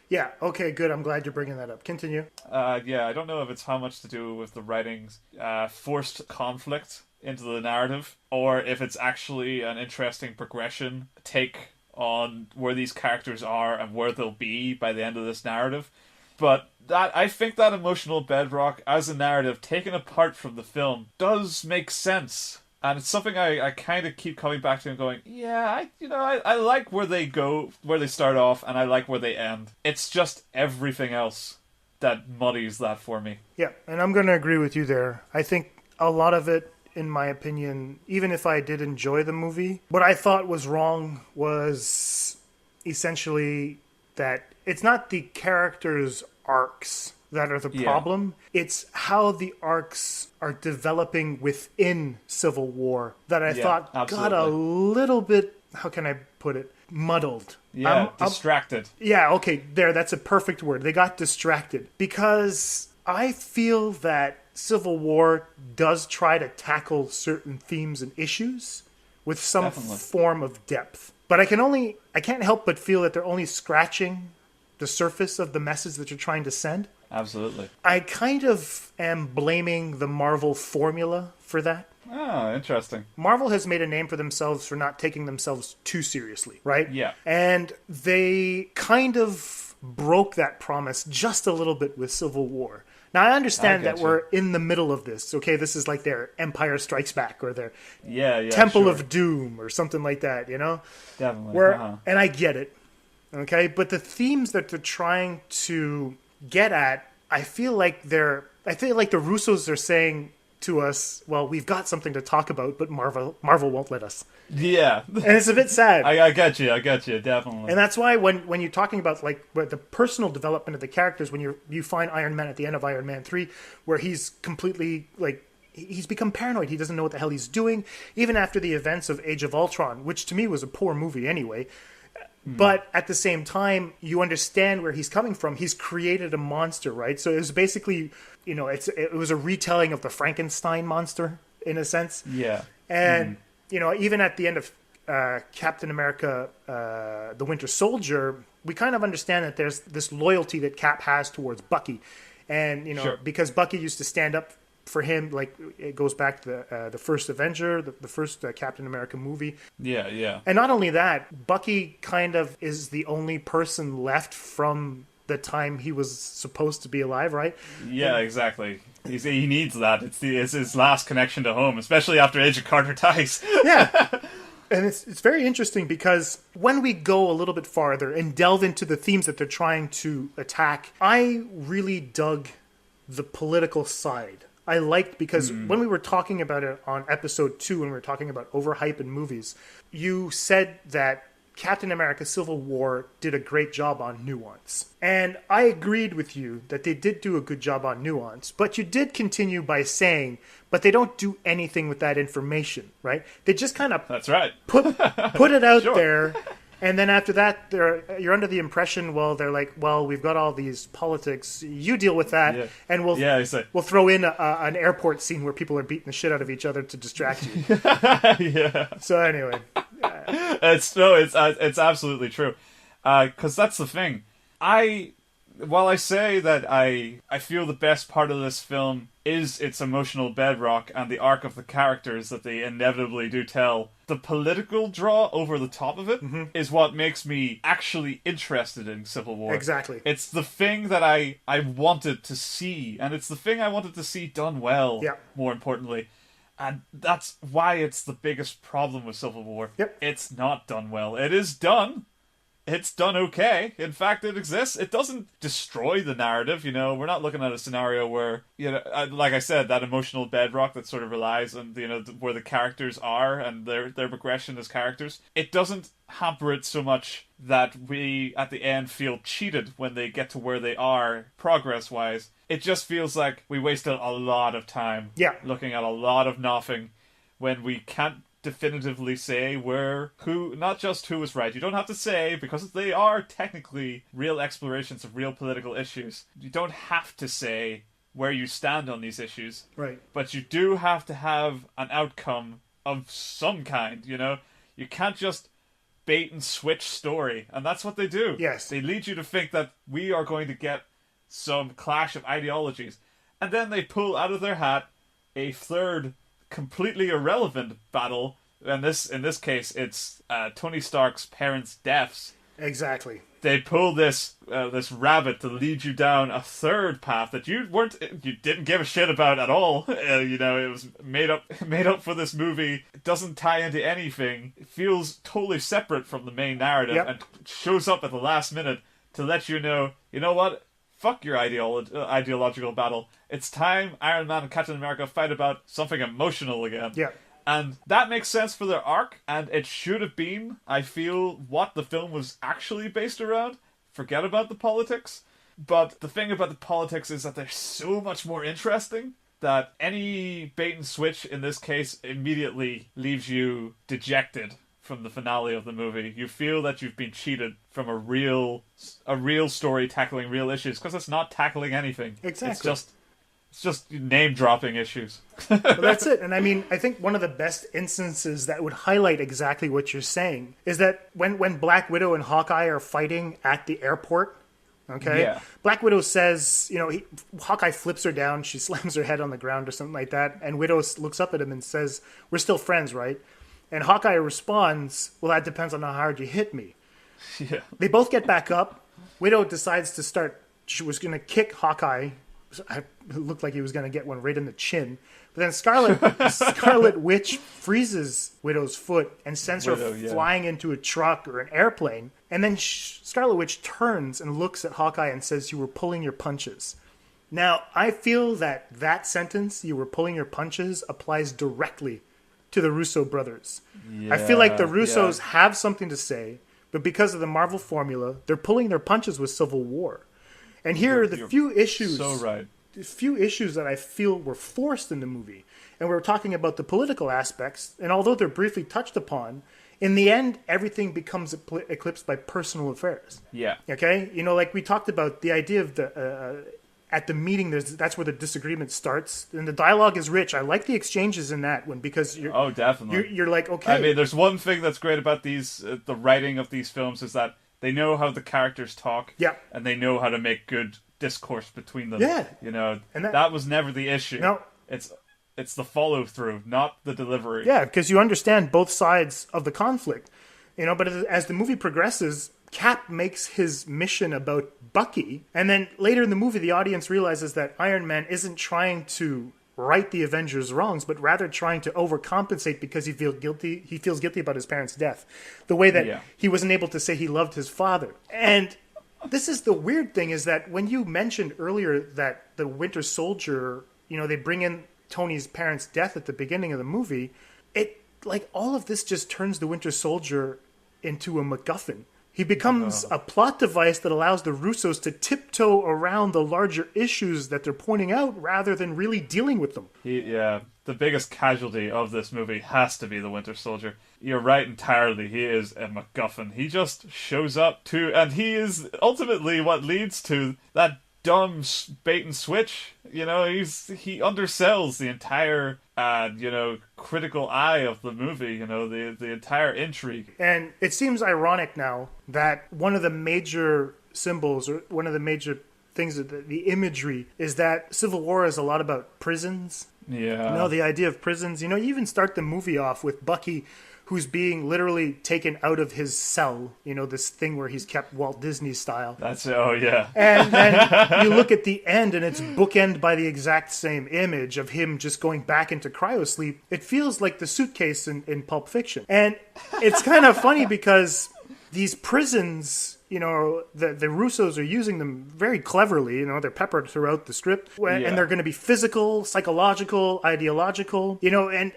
F: Yeah, okay, good. I'm glad you're bringing that up. Continue.
H: Yeah, I don't know if it's how much to do with the writing's forced conflict into the narrative, or if it's actually an interesting progression take on where these characters are and where they'll be by the end of this narrative. But I think that emotional bedrock as a narrative taken apart from the film does make sense. And it's something I kind of keep coming back to and going, yeah, I like where they go, where they start off, and I like where they end. It's just everything else that muddies that for me.
F: Yeah, and I'm going to agree with you there. I think a lot of it, in my opinion, even if I did enjoy the movie, what I thought was wrong was essentially that it's not the characters' arcs that are the problem. It's how the arcs are developing within Civil War that I thought got a little bit, how can I put it, muddled.
H: Yeah, distracted.
F: Yeah, okay, that's a perfect word. They got distracted because I feel that Civil War does try to tackle certain themes and issues with some form of depth. But I can't help but feel that they're only scratching the surface of the message that you're trying to send.
H: Absolutely.
F: I kind of am blaming the Marvel formula for that.
H: Oh, interesting.
F: Marvel has made a name for themselves for not taking themselves too seriously, right?
H: Yeah.
F: And they kind of broke that promise just a little bit with Civil War. Now, I understand that we're in the middle of this. Okay, this is like their Empire Strikes Back or their Temple of Doom or something like that, you know?
H: Definitely.
F: And I get it, okay? But the themes that they're trying to get at, I feel like the Russos are saying to us, well, we've got something to talk about, but Marvel won't let us.
H: Yeah.
F: And it's a bit sad.
H: I get you, definitely.
F: And that's why when you're talking about like the personal development of the characters, when you find Iron Man at the end of Iron Man 3, where he's completely like, he's become paranoid. He doesn't know what the hell he's doing, even after the events of Age of Ultron, which to me was a poor movie anyway. But at the same time, you understand where he's coming from. He's created a monster, right? So it was basically, it was a retelling of the Frankenstein monster in a sense.
H: Yeah.
F: And, you know, even at the end of Captain America, The Winter Soldier, we kind of understand that there's this loyalty that Cap has towards Bucky. And, you know, because Bucky used to stand up for him, like, it goes back to the first Avenger, the first Captain America movie.
H: Yeah, yeah.
F: And not only that, Bucky kind of is the only person left from the time he was supposed to be alive, right?
H: Yeah, exactly. He needs that. It's his last connection to home, especially after Agent Carter dies.
F: Yeah. And it's very interesting because when we go a little bit farther and delve into the themes that they're trying to attack, I really dug the political side. I liked, because when we were talking about it on episode 2, when we were talking about overhype in movies, you said that Captain America Civil War did a great job on nuance. And I agreed with you that they did do a good job on nuance, but you did continue by saying, but they don't do anything with that information, right? They just kind of
H: That's right.
F: put it out there, and then after that, you're under the impression, well, they're like, well, we've got all these politics, you deal with that, and we'll throw in an airport scene where people are beating the shit out of each other to distract you.
H: Yeah.
F: So anyway.
H: It's absolutely true, because that's the thing. While I say that I feel the best part of this film is its emotional bedrock and the arc of the characters that they inevitably do tell, the political draw over the top of it is what makes me actually interested in Civil War.
F: Exactly.
H: It's the thing that I wanted to see, and it's the thing I wanted to see done well, more importantly. And that's why it's the biggest problem with Civil War.
F: Yep.
H: It's not done well. It is done. It's done okay. In fact, it exists. It doesn't destroy the narrative, you know. We're not looking at a scenario where, you know, like I said, that emotional bedrock that sort of relies on, you know, where the characters are and their progression as characters. It doesn't hamper it so much that we, at the end, feel cheated when they get to where they are, progress-wise. It just feels like we wasted a lot of time looking at a lot of nothing when we can't definitively say not just who was right. You don't have to say, because they are technically real explorations of real political issues. You don't have to say where you stand on these issues.
F: Right.
H: But you do have to have an outcome of some kind, you know? You can't just bait and switch story. And that's what they do.
F: Yes.
H: They lead you to think that we are going to get some clash of ideologies. And then they pull out of their hat a third completely irrelevant battle, and in this case it's Tony Stark's parents' deaths.
F: Exactly.
H: They pull this rabbit to lead you down a third path that you didn't give a shit about at all. You know, it was made up for this movie. It doesn't tie into anything. It feels totally separate from the main narrative, and shows up at the last minute to let you know what? Fuck your ideological battle. It's time Iron Man and Captain America fight about something emotional again.
F: Yeah.
H: And that makes sense for their arc, and it should have been, I feel, what the film was actually based around. Forget about the politics. But the thing about the politics is that they're so much more interesting that any bait and switch in this case immediately leaves you dejected from the finale of the movie. You feel that you've been cheated from a real story tackling real issues, because it's not tackling anything.
F: Exactly.
H: It's just name-dropping issues.
F: Well, that's it. And I mean, I think one of the best instances that would highlight exactly what you're saying is that when Black Widow and Hawkeye are fighting at the airport, okay? Black Widow says, you know, Hawkeye flips her down, she slams her head on the ground or something like that, and Widow looks up at him and says, "We're still friends, right?" And Hawkeye responds, "Well, that depends on how hard you hit me."
H: Yeah.
F: They both get back up. Widow decides to start. She was going to kick Hawkeye. It looked like he was going to get one right in the chin. But then Scarlet Witch freezes Widow's foot and sends her flying into a truck or an airplane. And then Scarlet Witch turns and looks at Hawkeye and says, "You were pulling your punches." Now, I feel that sentence, "you were pulling your punches," applies directly to the Russo brothers. I feel like the Russos have something to say, but because of the Marvel formula, they're pulling their punches with Civil War. And here are the few issues.
H: So right.
F: The few issues that I feel were forced in the movie. And we're talking about the political aspects, and although they're briefly touched upon, in the end, everything becomes eclipsed by personal affairs.
H: Yeah.
F: Okay? You know, like we talked about the idea of the at the meeting, that's where the disagreement starts, and the dialogue is rich. I like the exchanges in that one because
H: definitely.
F: You're like, okay.
H: I mean, there's one thing that's great about these, the writing of these films is that they know how the characters talk, and they know how to make good discourse between them.
F: Yeah,
H: and that was never the issue.
F: No,
H: it's the follow through, not the delivery.
F: Yeah, because you understand both sides of the conflict, But as the movie progresses, Cap makes his mission about Bucky, and then later in the movie, the audience realizes that Iron Man isn't trying to right the Avengers' wrongs, but rather trying to overcompensate because he feels guilty. He feels guilty about his parents' death, the way that he wasn't able to say he loved his father. And this is the weird thing: is that when you mentioned earlier that the Winter Soldier, they bring in Tony's parents' death at the beginning of the movie, all of this just turns the Winter Soldier into a MacGuffin. He becomes a plot device that allows the Russos to tiptoe around the larger issues that they're pointing out rather than really dealing with them.
H: The biggest casualty of this movie has to be the Winter Soldier. You're right entirely. He is a MacGuffin. He just shows up and he is ultimately what leads to that dumb bait and switch. He undersells the entire critical eye of the movie, the entire intrigue.
F: And it seems ironic now that one of the major symbols, or one of the major things, the imagery, is that Civil War is a lot about prisons.
H: Yeah.
F: The idea of prisons. You even start the movie off with Bucky, who's being literally taken out of his cell, this thing where he's kept Walt Disney style.
H: And
F: then you look at the end and it's bookended by the exact same image of him just going back into cryosleep. It feels like the suitcase in Pulp Fiction. And it's kind of funny because these prisons, the Russos are using them very cleverly. They're peppered throughout the script. And they're going to be physical, psychological, ideological, and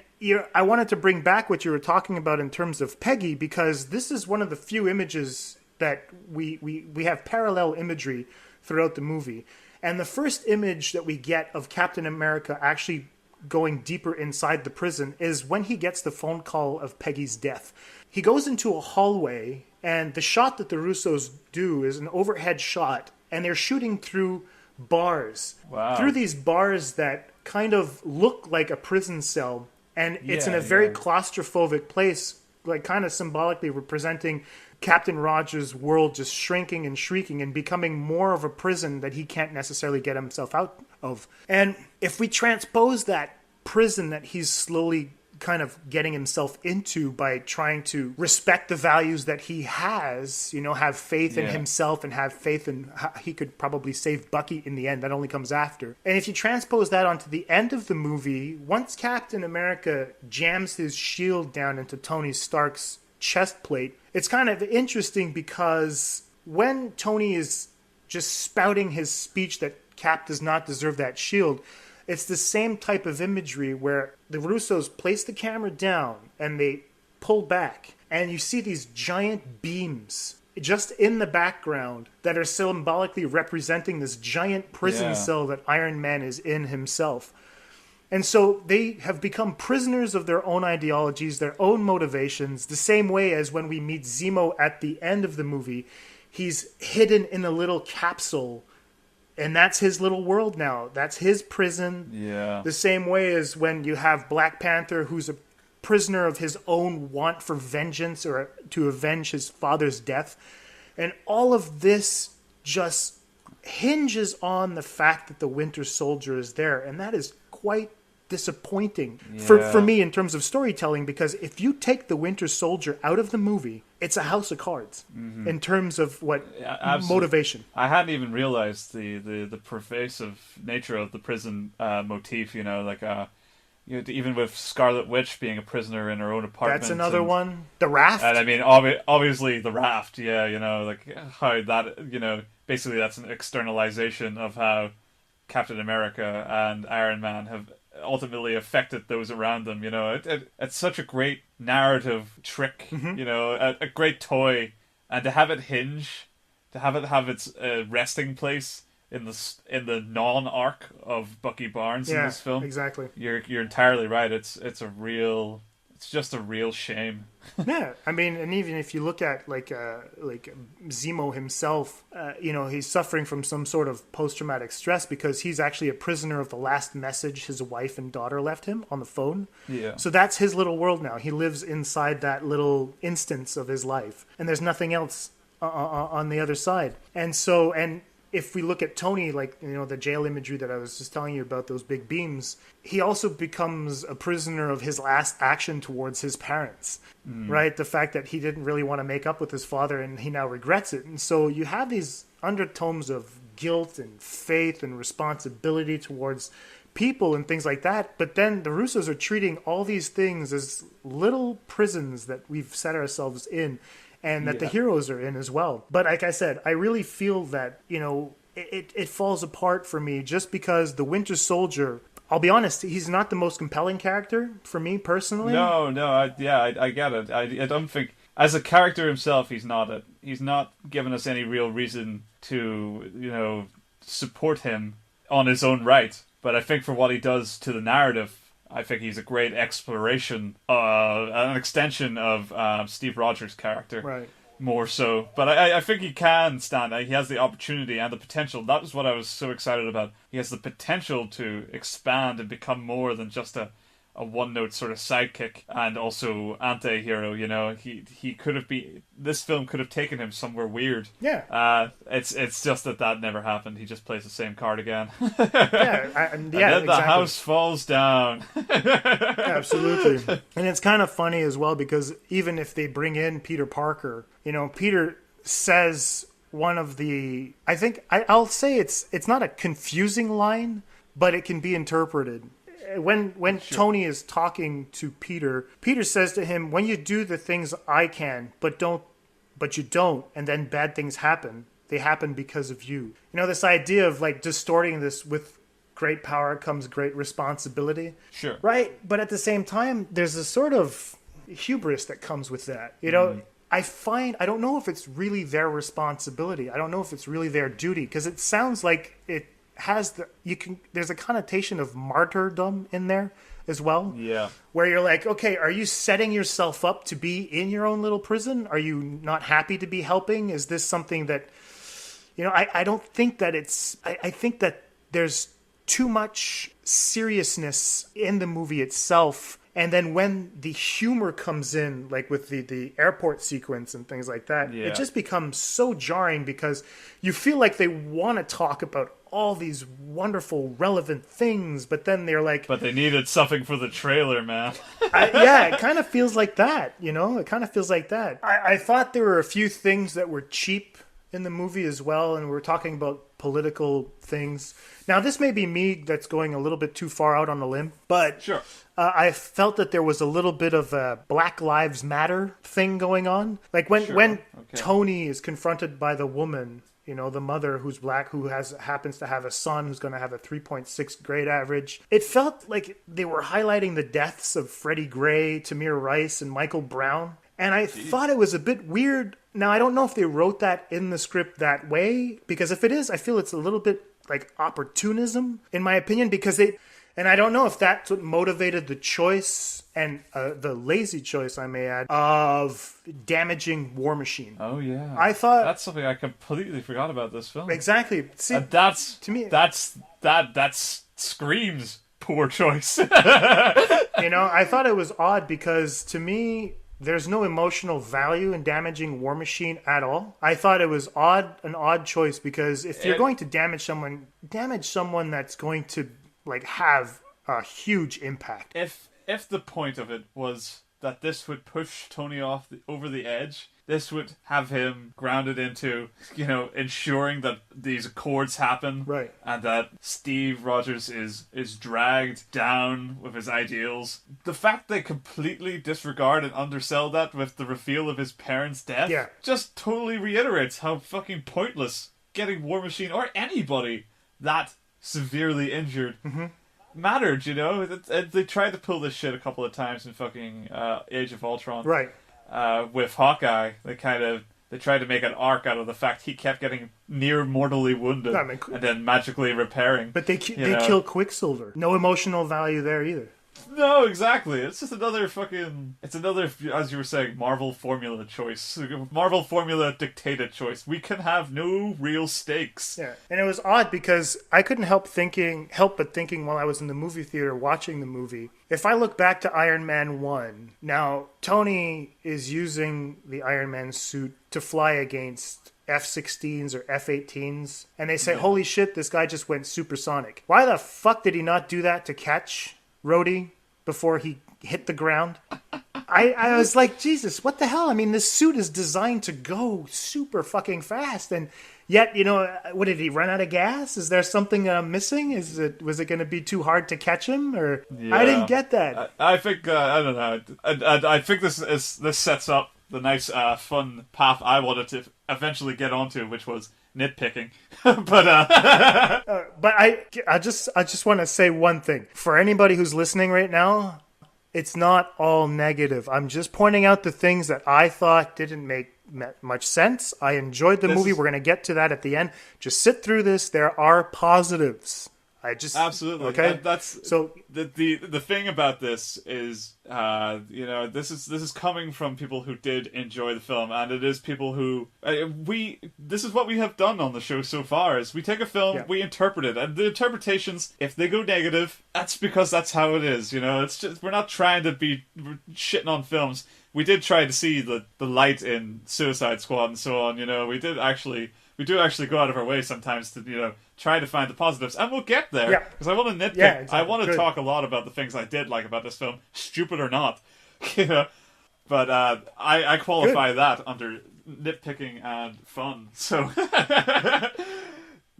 F: I wanted to bring back what you were talking about in terms of Peggy, because this is one of the few images that we have parallel imagery throughout the movie. And the first image that we get of Captain America actually going deeper inside the prison is when he gets the phone call of Peggy's death. He goes into a hallway, and the shot that the Russos do is an overhead shot, and they're shooting through bars.
H: Wow.
F: Through these bars that kind of look like a prison cell. And it's in a very claustrophobic place, kind of symbolically representing Captain Rogers' world just shrinking and shrieking and becoming more of a prison that he can't necessarily get himself out of. And if we transpose that prison that he's slowly kind of getting himself into by trying to respect the values that he has, have faith in himself and have faith in how he could probably save Bucky in the end. That only comes after. And if you transpose that onto the end of the movie, once Captain America jams his shield down into Tony Stark's chest plate, it's kind of interesting because when Tony is just spouting his speech that Cap does not deserve that shield, it's the same type of imagery where the Russos place the camera down and they pull back, and you see these giant beams just in the background that are symbolically representing this giant prison cell that Iron Man is in himself. And so they have become prisoners of their own ideologies, their own motivations, the same way as when we meet Zemo at the end of the movie. He's hidden in a little capsule, and that's his little world now. That's his prison.
H: Yeah.
F: The same way as when you have Black Panther, who's a prisoner of his own want for vengeance or to avenge his father's death. And all of this just hinges on the fact that the Winter Soldier is there. And that is quite disappointing for me in terms of storytelling, because if you take the Winter Soldier out of the movie, it's a house of cards in terms of what motivation.
H: I hadn't even realized the pervasive nature of the prison motif, even with Scarlet Witch being a prisoner in her own apartment.
F: That's another one. The Raft.
H: And I mean, obviously the Raft, how that, basically that's an externalization of how Captain America and Iron Man have ultimately affected those around them. It's such a great narrative trick, a great toy, and to have it hinge, to have it have its resting place in the non-arc of Bucky Barnes in this film.
F: Exactly.
H: You're entirely right. It's a real It's just a real shame.
F: Yeah, I mean, and even if you look at like Zemo himself, he's suffering from some sort of post-traumatic stress because he's actually a prisoner of the last message his wife and daughter left him on the phone.
H: Yeah.
F: So that's his little world now. He lives inside that little instance of his life, and there's nothing else on the other side. And if we look at Tony, like, the jail imagery that I was just telling you about, those big beams, he also becomes a prisoner of his last action towards his parents, right? The fact that he didn't really want to make up with his father and he now regrets it. And so you have these undertones of guilt and faith and responsibility towards people and things like that. But then the Russos are treating all these things as little prisons that we've set ourselves in, and that the heroes are in as well. But like I said, I really feel that, it falls apart for me just because the Winter Soldier, I'll be honest, he's not the most compelling character for me personally.
H: No, I get it. I don't think, as a character himself, he's not given us any real reason to, support him on his own right. But I think for what he does to the narrative, I think he's a great exploration, an extension of Steve Rogers' character.
F: Right.
H: More so. But I think he can stand out. He has the opportunity and the potential. That was what I was so excited about. He has the potential to expand and become more than just a one-note sort of sidekick and also anti-hero, He could have been... This film could have taken him somewhere weird.
F: Yeah.
H: It's just that never happened. He just plays the same card again.
F: And then
H: exactly. The house falls down.
F: Absolutely. And it's kind of funny as well because even if they bring in Peter Parker, Peter says one of the... I think... I'll say it's not a confusing line, but it can be interpreted. When sure. Tony is talking to Peter says to him, when you do the things I can, but you don't, and then bad things happen, they happen because of you. This idea of like distorting this with great power comes great responsibility.
H: Sure.
F: Right? But at the same time, there's a sort of hubris that comes with that. I don't know if it's really their responsibility. I don't know if it's really their duty, because it sounds like it has there's a connotation of martyrdom in there as well.
H: Yeah.
F: Where you're like, okay, are you setting yourself up to be in your own little prison? Are you not happy to be helping? Is this something that, I don't think that I think that there's too much seriousness in the movie itself. And then when the humor comes in, like with the airport sequence and things like that, It just becomes so jarring because you feel like they want to talk about all these wonderful, relevant things, but then they're like...
H: But they needed something for the trailer, man.
F: It kind of feels like that, It kind of feels like that. I thought there were a few things that were cheap in the movie as well, and we're talking about political things. Now, this may be me that's going a little bit too far out on a limb, but
H: sure.
F: I felt that there was a little bit of a Black Lives Matter thing going on. Like when Tony is confronted by the woman, the mother who's black, who happens to have a son who's going to have a 3.6 grade average. It felt like they were highlighting the deaths of Freddie Gray, Tamir Rice, and Michael Brown. And I thought it was a bit weird. Now, I don't know if they wrote that in the script that way, because if it is, I feel it's a little bit like opportunism, in my opinion, because and I don't know if that's what motivated the choice, and the lazy choice, I may add, of damaging War Machine.
H: Oh, yeah.
F: I thought...
H: That's something I completely forgot about this film.
F: Exactly. See,
H: to me... That screams poor choice.
F: I thought it was odd because, to me... There's no emotional value in damaging War Machine at all. I thought it was an odd choice because if you're going to damage someone that's going to like have a huge impact.
H: If the point of it was that this would push Tony over the edge, this would have him grounded into, ensuring that these accords happen,
F: right,
H: and that Steve Rogers is dragged down with his ideals. The fact they completely disregard and undersell that with the reveal of his parents' death, just totally reiterates how fucking pointless getting War Machine or anybody that severely injured mattered. They tried to pull this shit a couple of times in fucking Age of Ultron,
F: right.
H: With Hawkeye, they tried to make an arc out of the fact he kept getting near mortally wounded and then magically repairing.
F: But they kill Quicksilver. No emotional value there either.
H: No, exactly. It's just another fucking... It's another, as you were saying, Marvel formula choice. Marvel formula dictated choice. We can have no real stakes.
F: Yeah, and it was odd because I couldn't help but thinking while I was in the movie theater watching the movie, if I look back to Iron Man 1, now Tony is using the Iron Man suit to fly against F-16s or F-18s, and they say, holy shit, this guy just went supersonic. Why the fuck did he not do that to catch Rhodey before he hit the ground? I was like, Jesus, what the hell? I mean, this suit is designed to go super fucking fast, and yet, what did he run out of gas? Is there something missing? Was it going to be too hard to catch him? Or
H: Yeah.
F: I didn't get that.
H: I think I don't know. I think this sets up the nice fun path I wanted to eventually get onto, which was nitpicking. But
F: I just want to say one thing for anybody who's listening right now. It's not all negative. I'm just pointing out the things that I thought didn't make much sense. I enjoyed the movie. We're going to get to that at the end. Just sit through this. There are positives.
H: Absolutely.
F: Okay.
H: That's so the thing about this is this is coming from people who did enjoy the film, and it is people who this is what we have done on the show so far is we take a film, we interpret it, and the interpretations, if they go negative, that's because that's how it is. It's just, we're not trying to be shitting on films. We did try to see the light in Suicide Squad and so on. We do actually go out of our way sometimes to try to find the positives, and we'll get there because I want to nitpick.
F: Yeah, exactly.
H: I want to talk a lot about the things I did like about this film, stupid or not. But I qualify that under nitpicking and fun. So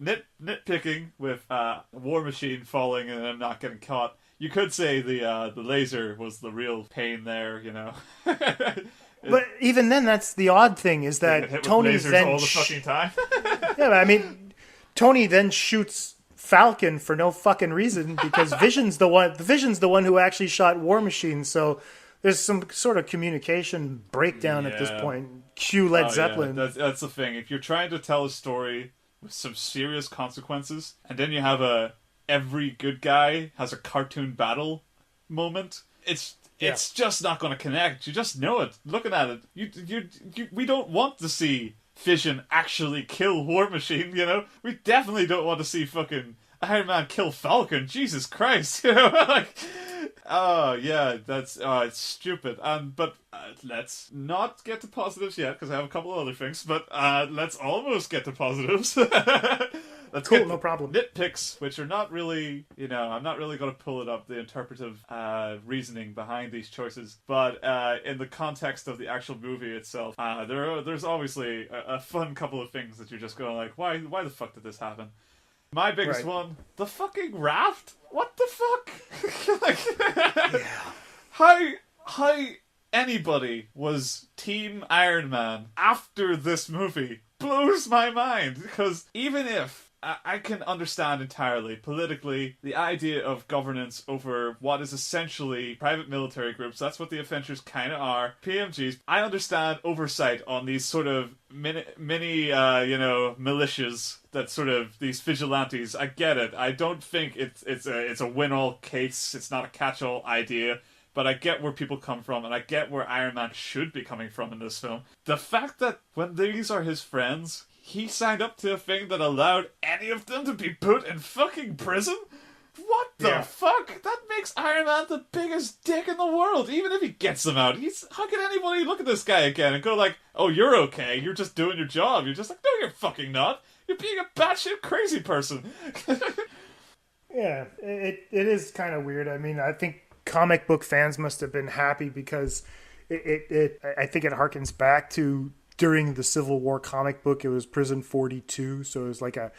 H: nitpicking with War Machine falling and then not getting caught. You could say the laser was the real pain there.
F: But even then, that's the odd thing is that Tony then
H: all the fucking time.
F: Yeah, I mean, Tony then shoots Falcon for no fucking reason because Vision's the one who actually shot War Machine. So there's some sort of communication breakdown at this point. Cue Led Zeppelin.
H: Yeah. That's the thing. If you're trying to tell a story with some serious consequences, and then you have every good guy has a cartoon battle moment, it's just not going to connect. You just know it. Looking at it, we don't want to see Vision actually kill War Machine. We definitely don't want to see fucking Iron Man kill Falcon. Jesus Christ, it's stupid. But let's not get to positives yet because I have a couple of other things. But let's almost get to positives. Let's
F: cool,
H: get
F: no problem.
H: Nitpicks, which are not really, I'm not really going to pull it up, the interpretive reasoning behind these choices. But in the context of the actual movie itself, there's obviously a fun couple of things that you're just going like, why the fuck did this happen? My biggest one, the fucking raft? What the fuck? How anybody was Team Iron Man after this movie blows my mind. Because even if I can understand entirely, politically, the idea of governance over what is essentially private military groups, that's what the Avengers kind of are, PMGs. I understand oversight on these sort of mini militias, that sort of, these vigilantes. I get it. I don't think it's a win-all case, it's not a catch-all idea. But I get where people come from, and I get where Iron Man should be coming from in this film. The fact that when these are his friends, he signed up to a thing that allowed any of them to be put in fucking prison? What the fuck? That makes Iron Man the biggest dick in the world, even if he gets them out. How can anybody look at this guy again and go like, oh, you're okay, you're just doing your job. You're just like, no, you're fucking not. You're being a batshit crazy person.
F: Yeah, it is kind of weird. I mean, I think comic book fans must have been happy because I think it harkens back to during the Civil War comic book. It was Prison 42, so it was like a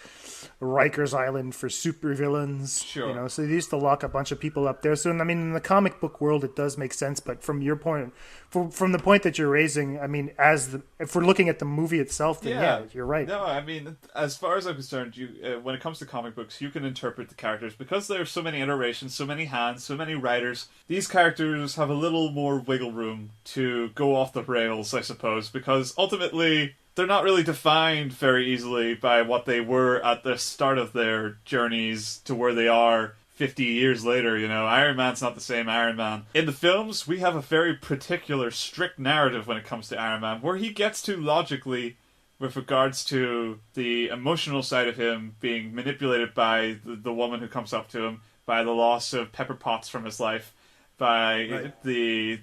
F: Rikers Island for supervillains.
H: Sure.
F: So they used to lock a bunch of people up there. So I mean, in the comic book world, it does make sense. But from your point, from the point that you're raising, I mean, if we're looking at the movie itself, then yeah you're right.
H: No, I mean, as far as I'm concerned, when it comes to comic books, you can interpret the characters because there are so many iterations, so many hands, so many writers. These characters have a little more wiggle room to go off the rails, I suppose, because ultimately they're not really defined very easily by what they were at the start of their journeys to where they are 50 years later, you know, Iron Man's not the same Iron Man. In the films, we have a very particular, strict narrative when it comes to Iron Man, where he gets to logically, with regards to the emotional side of him being manipulated by the woman who comes up to him, by the loss of Pepper Potts from his life, by the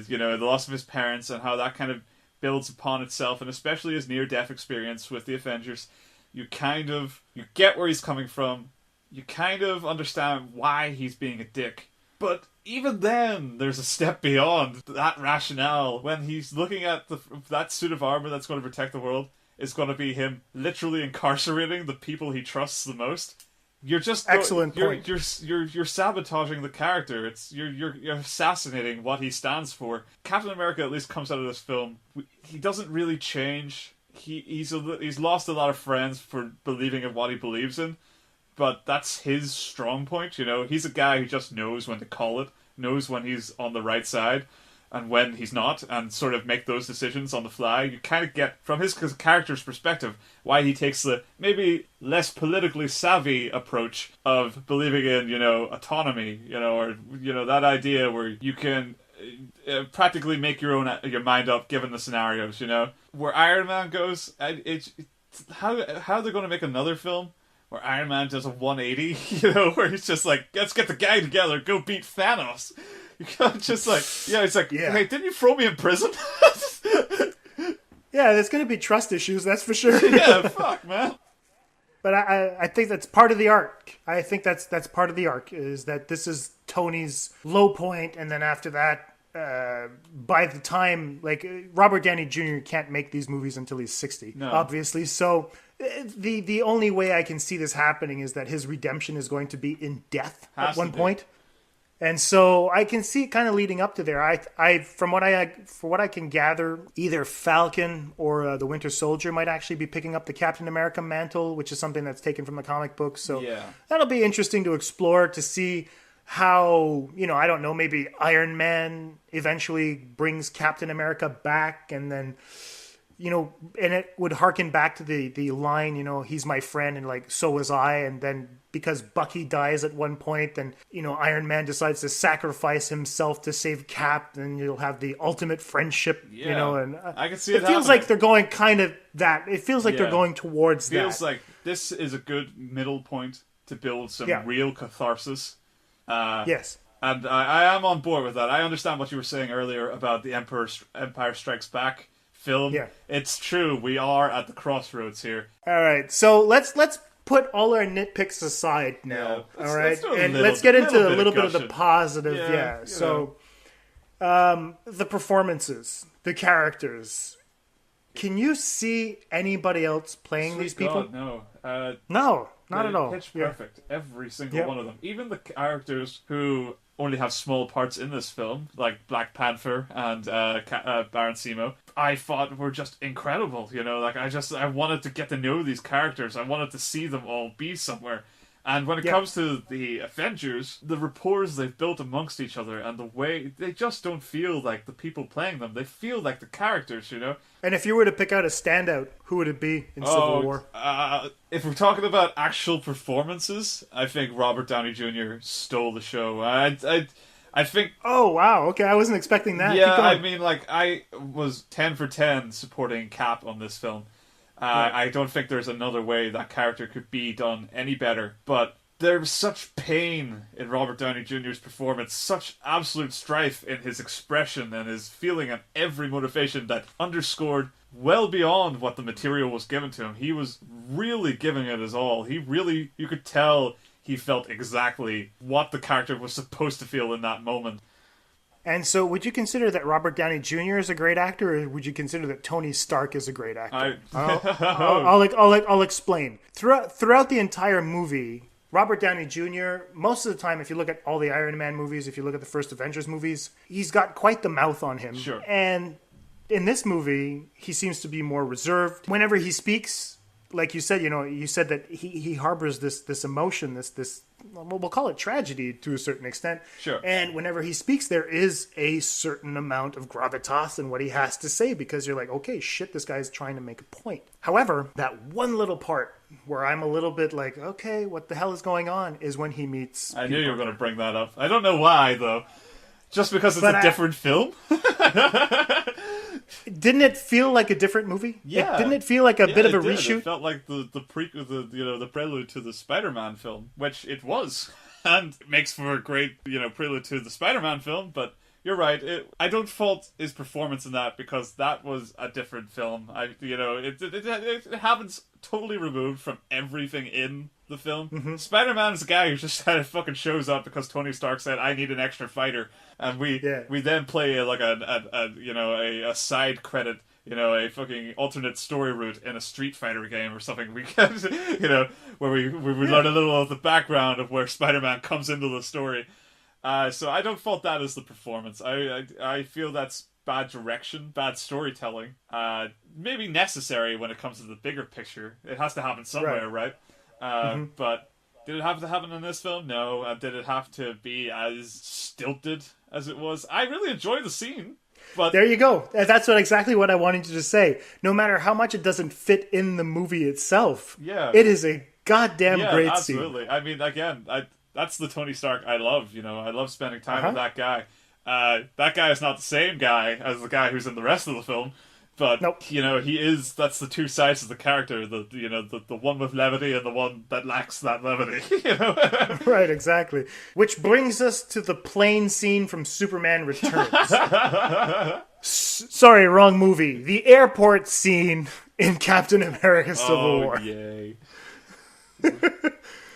H: you know, the loss of his parents, and how that kind of builds upon itself, and especially his near-death experience with the Avengers. You get where he's coming from. You kind of understand why he's being a dick. But even then, there's a step beyond that rationale. When he's looking at that suit of armor that's going to protect the world, is going to be him literally incarcerating the people he trusts the most. You're just
F: excellent point.
H: You're sabotaging the character. You're assassinating what he stands for. Captain America at least comes out of this film. He doesn't really change. He's lost a lot of friends for believing in what he believes in, but that's his strong point. You know, he's a guy who just knows when to call it, knows when he's on the right side, and when he's not, and sort of make those decisions on the fly. You kind of get, from his character's perspective, why he takes the maybe less politically savvy approach of believing in, you know, autonomy, you know, or, you know, that idea where you can practically make your mind up given the scenarios, you know. Where Iron Man goes, how they're going to make another film where Iron Man does a 180, you know, where he's just like, let's get the gang together, go beat Thanos. You can't just like, it's like, hey, didn't you throw me in prison?
F: Yeah, there's going to be trust issues, that's for sure.
H: Yeah, fuck, man.
F: But I think that's part of the arc. I think that's part of the arc, is that this is Tony's low point, and then after that, by the time, like, Robert Downey Jr. can't make these movies until he's 60, obviously. So the only way I can see this happening is that his redemption is going to be in death at one point. And so I can see it kind of leading up to there. From what I can gather, either Falcon or the Winter Soldier might actually be picking up the Captain America mantle, which is something that's taken from the comic books. So that'll be interesting to explore, to see how, you know, I don't know, maybe Iron Man eventually brings Captain America back, and then, you know, and it would harken back to the line, you know, he's my friend, and like, so was I. And then because Bucky dies at one point, then, you know, Iron Man decides to sacrifice himself to save Cap, and you'll have the ultimate friendship, you know. And
H: I can see
F: it feels like they're going kind of that. It feels like they're going towards that. It
H: feels like this is a good middle point to build some real catharsis.
F: Yes.
H: And I am on board with that. I understand what you were saying earlier about the Empire Strikes Back film.
F: Yeah.
H: It's true. We are at the crossroads here.
F: All right. So let's put all our nitpicks aside now. All right. And let's get into a little bit of the positive. Yeah. So the performances, the characters. Can you see anybody else playing these people?
H: No.
F: No, not at all.
H: Pitch perfect. Every single one of them. Even the characters who only have small parts in this film, like Black Panther and Baron Zemo, I thought were just incredible. You know, like I wanted to get to know these characters. I wanted to see them all be somewhere. And when it comes to the Avengers, the rapport they've built amongst each other, and the way they just don't feel like the people playing them. They feel like the characters, you know.
F: And if you were to pick out a standout, who would it be in Civil War?
H: If we're talking about actual performances, I think Robert Downey Jr. stole the show. I think.
F: Oh wow! Okay, I wasn't expecting that.
H: Yeah, I mean, like, I was 10 for 10 supporting Cap on this film. I don't think there's another way that character could be done any better. But there's such pain in Robert Downey Jr.'s performance, such absolute strife in his expression and his feeling and every motivation that underscored well beyond what the material was given to him. He was really giving it his all. You could tell he felt exactly what the character was supposed to feel in that moment.
F: And so, would you consider that Robert Downey Jr. is a great actor, or would you consider that Tony Stark is a great actor? I'll explain. Throughout the entire movie, Robert Downey Jr., most of the time, if you look at all the Iron Man movies, if you look at the first Avengers movies, he's got quite the mouth on him.
H: Sure.
F: And in this movie, he seems to be more reserved. Whenever he speaks, like you said, you said that he harbors this emotion, this we'll call it tragedy to a certain extent.
H: Sure.
F: And whenever he speaks, there is a certain amount of gravitas in what he has to say, because you're like, okay, shit, this guy's trying to make a point. However, that one little part where I'm a little bit like, okay, what the hell is going on, is when he meets...
H: I knew you were going to bring that up. I don't know why, though. Just because it's a different film?
F: Didn't it feel like a different movie?
H: Yeah.
F: Didn't it feel like a bit of a
H: did.
F: reshoot?
H: It felt like the prelude to the Spider-Man film, which it was. And it makes for a great, prelude to the Spider-Man film, but you're right. I don't fault his performance in that, because that was a different film. It happens totally removed from everything in the film.
F: Mm-hmm.
H: Spider-Man is a guy who just kind of fucking shows up because Tony Stark said, "I need an extra fighter," and we then play a side credit. A fucking alternate story route in a Street Fighter game or something. We get, where we learn a little of the background of where Spider-Man comes into the story. So I don't fault that as the performance. I feel that's bad direction, bad storytelling. Maybe necessary when it comes to the bigger picture. It has to happen somewhere, right? But did it have to happen in this film? No. Did it have to be as stilted as it was? I really enjoyed the scene. But
F: there you go. That's exactly what I wanted you to say. No matter how much it doesn't fit in the movie itself, it is a goddamn great scene.
H: Absolutely. I mean, again, that's the Tony Stark I love. I love spending time with that guy. That guy is not the same guy as the guy who's in the rest of the film. But, he is, that's the two sides of the character, the one with levity and the one that lacks that levity,
F: Right, exactly. Which brings us to the plane scene from Superman Returns. Sorry, wrong movie. The airport scene in Captain America Civil War.
H: Yay.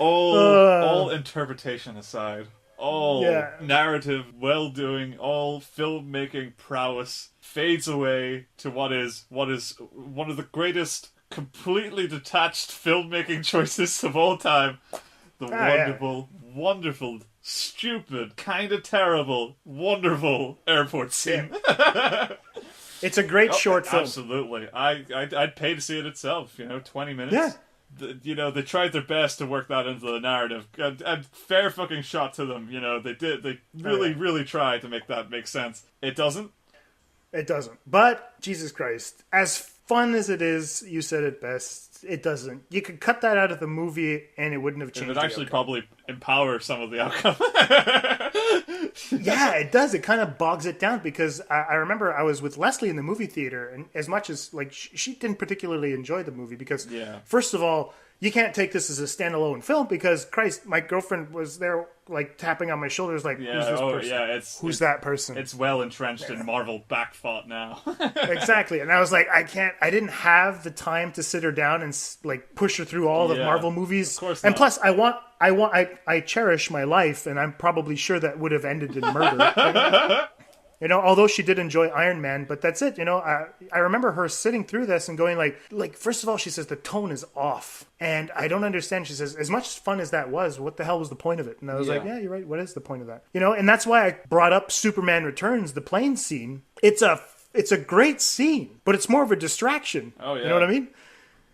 H: all interpretation aside, all narrative well-doing, all filmmaking prowess fades away to what is one of the completely detached filmmaking choices of all time. The wonderful, stupid, kind of terrible, wonderful airport scene.
F: It's a great short film.
H: Absolutely. I'd pay to see it itself, 20 minutes. Yeah. They tried their best to work that into the narrative. And fair fucking shot to them, they really tried to make that make sense. It doesn't.
F: It doesn't. But, Jesus Christ, as fun as it is, you said it best, it doesn't. You could cut that out of the movie and it wouldn't have changed.
H: It would actually probably empower some of the outcome.
F: Yeah, it does. It kind of bogs it down, because I remember I was with Leslie in the movie theater, and as much as, she didn't particularly enjoy the movie, because, first of all, you can't take this as a standalone film, because, Christ, my girlfriend was there, tapping on my shoulders, who's this person? Who's that person?
H: It's well entrenched in Marvel back thought now.
F: Exactly. And I was like, I didn't have the time to sit her down and, push her through all the Marvel movies.
H: Of course
F: and
H: not.
F: plus, I cherish my life, and I'm probably sure that would have ended in murder. Although she did enjoy Iron Man, but that's it. I remember her sitting through this and going like, first of all, she says the tone is off, and I don't understand. She says, as much fun as that was, what the hell was the point of it? And I was like, yeah, you're right. What is the point of that? And that's why I brought up Superman Returns, the plane scene. It's a great scene, but it's more of a distraction.
H: Oh yeah,
F: you know what I mean?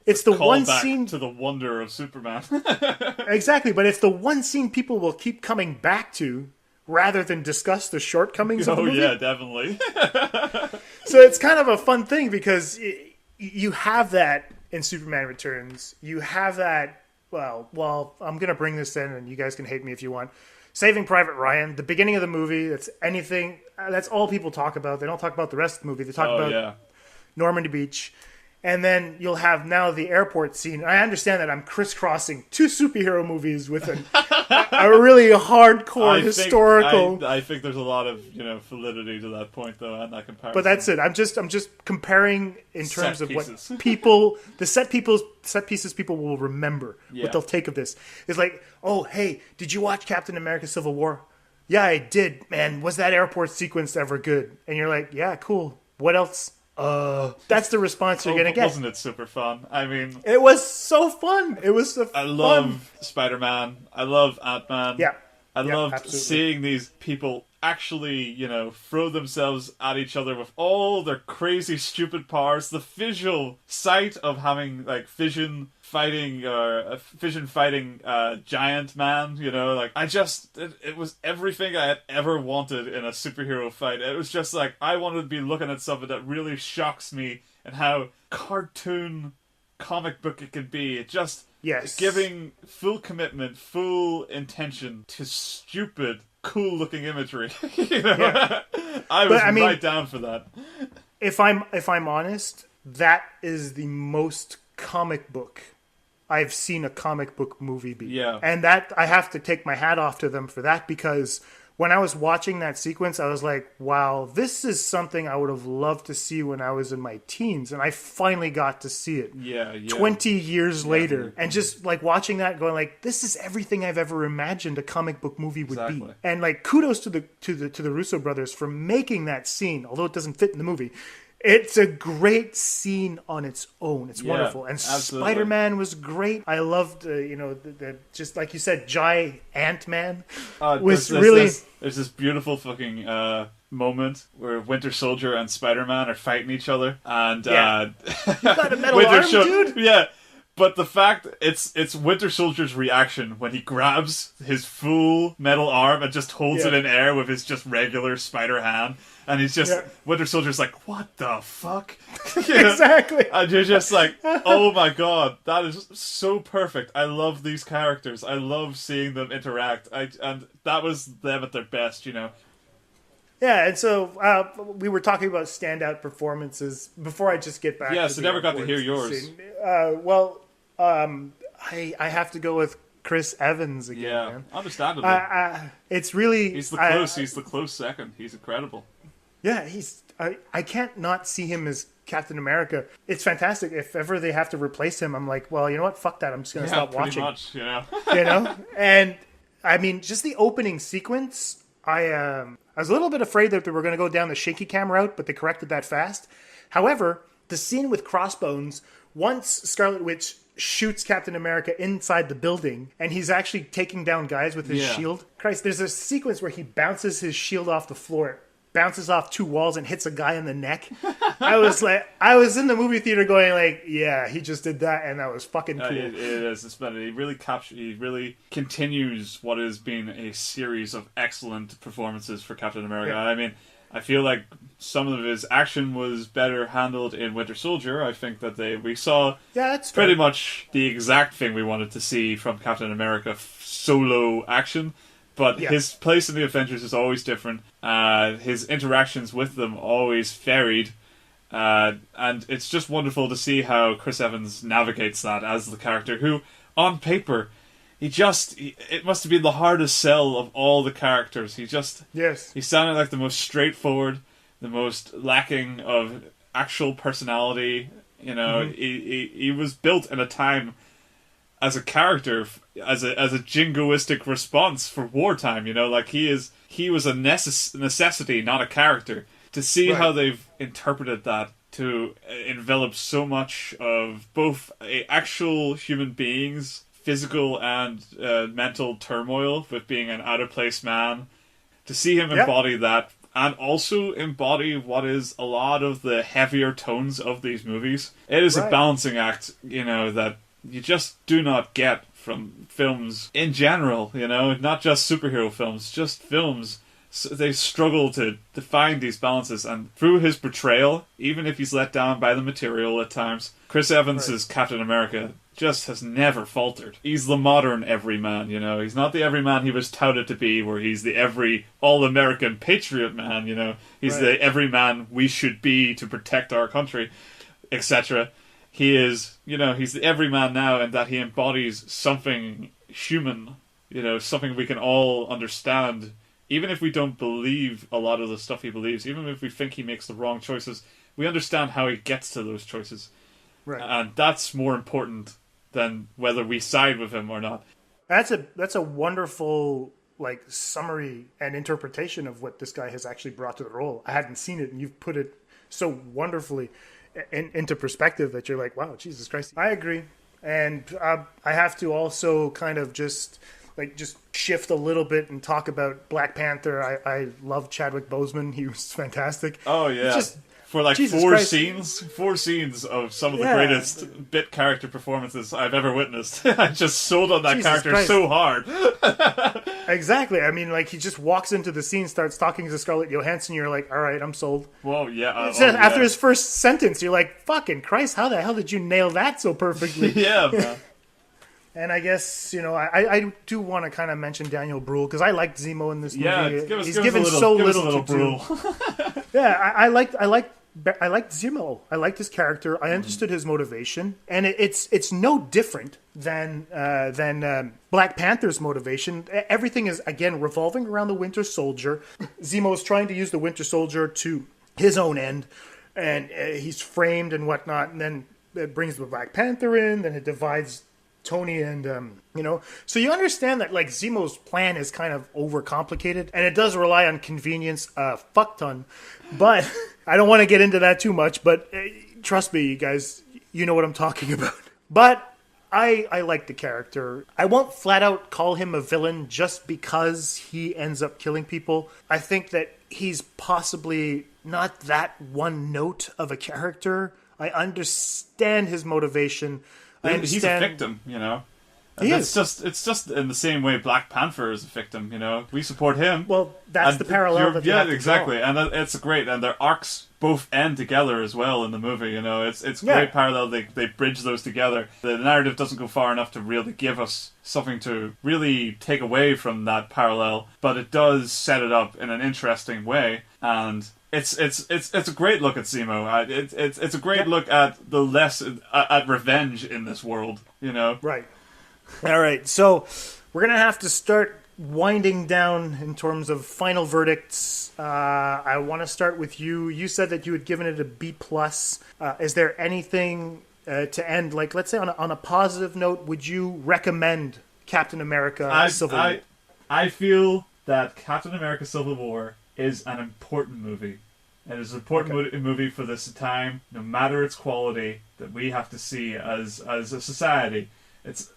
F: It's the one scene
H: to the wonder of Superman.
F: Exactly, but it's the one scene people will keep coming back to, rather than discuss the shortcomings of the movie.
H: Oh, yeah, definitely.
F: So it's kind of a fun thing, because you have that in Superman Returns. You have that, well, I'm going to bring this in, and you guys can hate me if you want. Saving Private Ryan, the beginning of the movie, that's all people talk about. They don't talk about the rest of the movie. They talk about Normandy Beach. And then you'll have now the airport scene. I understand that I'm crisscrossing two superhero movies with a really hardcore historical.
H: I think there's a lot of validity to that point, though, and that comparison.
F: But that's it. I'm just comparing in terms of what the set pieces people will remember. What they'll take of this is like, oh hey, did you watch Captain America: Civil War? Yeah, I did. Man, was that airport sequence ever good? And you're like, yeah, cool. What else? That's the response you're gonna get.
H: Wasn't it super fun? I mean,
F: it was so fun. It was
H: I love Spider-Man. I love Ant-Man.
F: Yeah.
H: I loved seeing these people actually, you know, throw themselves at each other with all their crazy, stupid powers. The visual sight of having, like, Fission fighting Giant Man, you know, like, it was everything I had ever wanted in a superhero fight. It was just like, I wanted to be looking at something that really shocks me and how cartoon comic book it can be. It just giving full commitment, full intention to stupid, cool looking imagery. You know? Yeah. I was right down for that.
F: If I'm honest, that is the most comic book I've seen a comic book movie be.
H: Yeah.
F: And that, I have to take my hat off to them for that, because when I was watching that sequence, I was like, wow, this is something I would have loved to see when I was in my teens. And I finally got to see it 20 years later. And just like watching that, going like, this is everything I've ever imagined a comic book movie would be. And like, kudos to the Russo brothers for making that scene, although it doesn't fit in the movie. It's a great scene on its own. It's wonderful. And absolutely. Spider-Man was great. I loved, the just like you said, Ant-Man was really...
H: There's this beautiful fucking moment where Winter Soldier and Spider-Man are fighting each other. And
F: you got a metal arm, dude?
H: Yeah. But the fact, it's Winter Soldier's reaction when he grabs his full metal arm and just holds it in air with his just regular spider hand. And he's just, Winter Soldier's like, what the fuck?
F: Exactly.
H: And you're just like, oh my god, that is so perfect. I love these characters. I love seeing them interact. And that was them at their best, you know.
F: Yeah, and so we were talking about standout performances before I just get back to
H: so never got to hear yours.
F: I have to go with Chris Evans again, man.
H: Understandably.
F: It's really...
H: He's the close second. He's incredible.
F: Yeah, I can't not see him as Captain America. It's fantastic. If ever they have to replace him, I'm like, well, you know what? Fuck that. I'm just going to stop watching.
H: Much, you know?
F: You know? And, I mean, just the opening sequence, I was a little bit afraid that they were going to go down the shaky cam route, but they corrected that fast. However, the scene with Crossbones, once Scarlet Witch shoots Captain America inside the building, and he's actually taking down guys with his shield. Christ, there's a sequence where he bounces his shield off the floor, bounces off two walls and hits a guy in the neck. I was in the movie theater going like, yeah, he just did that, and that was fucking cool.
H: It is. It's better. He really continues what has been a series of excellent performances for Captain America. Yeah. I mean, I feel like some of his action was better handled in Winter Soldier. I think that we saw pretty much the exact thing we wanted to see from Captain America solo action. But his place in the Avengers is always different. His interactions with them always varied. And it's just wonderful to see how Chris Evans navigates that as the character who, on paper, it must have been the hardest sell of all the characters. He sounded like the most straightforward, the most lacking of actual personality. You know, he was built in a time as a character, as a jingoistic response for wartime, you know, like he was a necessity, not a character. To see how they've interpreted that to envelop so much of both actual human beings, physical and mental turmoil with being an out-of-place man, to see him embody that, and also embody what is a lot of the heavier tones of these movies. It is a balancing act, you know, that you just do not get from films in general, you know, not just superhero films, just films. So they struggle to find these balances, and through his portrayal, even if he's let down by the material at times, Chris Evans' Captain America just has never faltered. He's the modern everyman, you know. He's not the everyman he was touted to be, where he's the all-American patriot man, you know. He's the everyman we should be to protect our country, etc. He is, you know, he's the everyman now, in that he embodies something human, you know, something we can all understand. Even if we don't believe a lot of the stuff he believes, even if we think he makes the wrong choices, we understand how he gets to those choices. Right. And that's more important than whether we side with him or not.
F: That's a wonderful summary and interpretation of what this guy has actually brought to the role. I hadn't seen it, and you've put it so wonderfully into perspective that you're like, wow, Jesus Christ. I agree. And I have to also kind of just like just shift a little bit and talk about Black Panther. I love Chadwick Boseman. He was fantastic.
H: Oh yeah.
F: It's just,
H: for like
F: Jesus
H: four
F: Christ.
H: scenes of some of the greatest bit character performances I've ever witnessed. I just sold on that
F: Jesus
H: character
F: Christ.
H: so hard.
F: Exactly. I mean, like, he just walks into the scene, starts talking to Scarlett Johansson, you're like, all right, I'm sold.
H: Whoa, yeah.
F: After his first sentence, you're like, fucking Christ, how the hell did you nail that so perfectly?
H: Yeah, man.
F: And I guess, I do want to kind of mention Daniel Bruhl, because I liked Zemo in this movie.
H: Yeah,
F: He's given so little to do.
H: Bruhl.
F: Yeah, I liked Zemo. I liked his character. I understood his motivation, and it's no different than Black Panther's motivation. Everything is again revolving around the Winter Soldier. Zemo is trying to use the Winter Soldier to his own end, and he's framed and whatnot. And then it brings the Black Panther in. Then it divides Tony and so you understand that like Zemo's plan is kind of overcomplicated, and it does rely on convenience a fuck ton, but I don't want to get into that too much, but trust me, you guys, you know what I'm talking about. But I like the character. I won't flat out call him a villain just because he ends up killing people. I think that he's possibly not that one note of a character. I understand his motivation.
H: He's a victim, It's just in the same way Black Panther is a victim, We support him.
F: Well, that's the parallel that you have to
H: exactly,
F: draw.
H: and it's great, and their arcs both end together as well in the movie. It's great parallel. They bridge those together. The narrative doesn't go far enough to really give us something to really take away from that parallel, but it does set it up in an interesting way, and It's a great look at Zemo. It's a great look at at revenge in this world,
F: Right. All right. So we're gonna have to start winding down in terms of final verdicts. I want to start with you. You said that you had given it a B+. Is there anything to end? Like, let's say on a positive note, would you recommend Captain America: Civil War?
H: I feel that Captain America: Civil War is an important movie. It is an important movie for this time, no matter its quality, that we have to see as a society.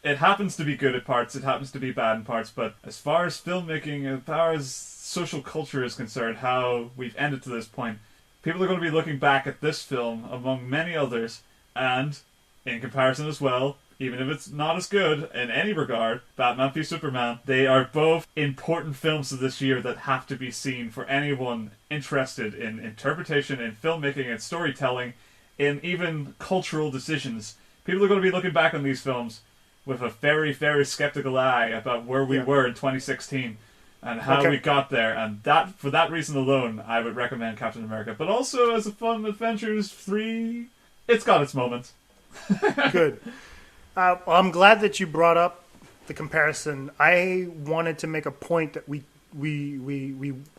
H: It happens to be good at parts, it happens to be bad in parts, but as far as filmmaking, as far as social culture is concerned, how we've ended to this point, people are going to be looking back at this film, among many others, and, in comparison as well, even if it's not as good in any regard, Batman v Superman, they are both important films of this year that have to be seen for anyone interested in interpretation, in filmmaking, in storytelling, in even cultural decisions. People are going to be looking back on these films with a very, very skeptical eye about where we were in 2016 and how we got there. And that, for that reason alone, I would recommend Captain America. But also as a fun Adventures 3, it's got its moments.
F: Good. Well, I'm glad that you brought up the comparison. I wanted to make a point that we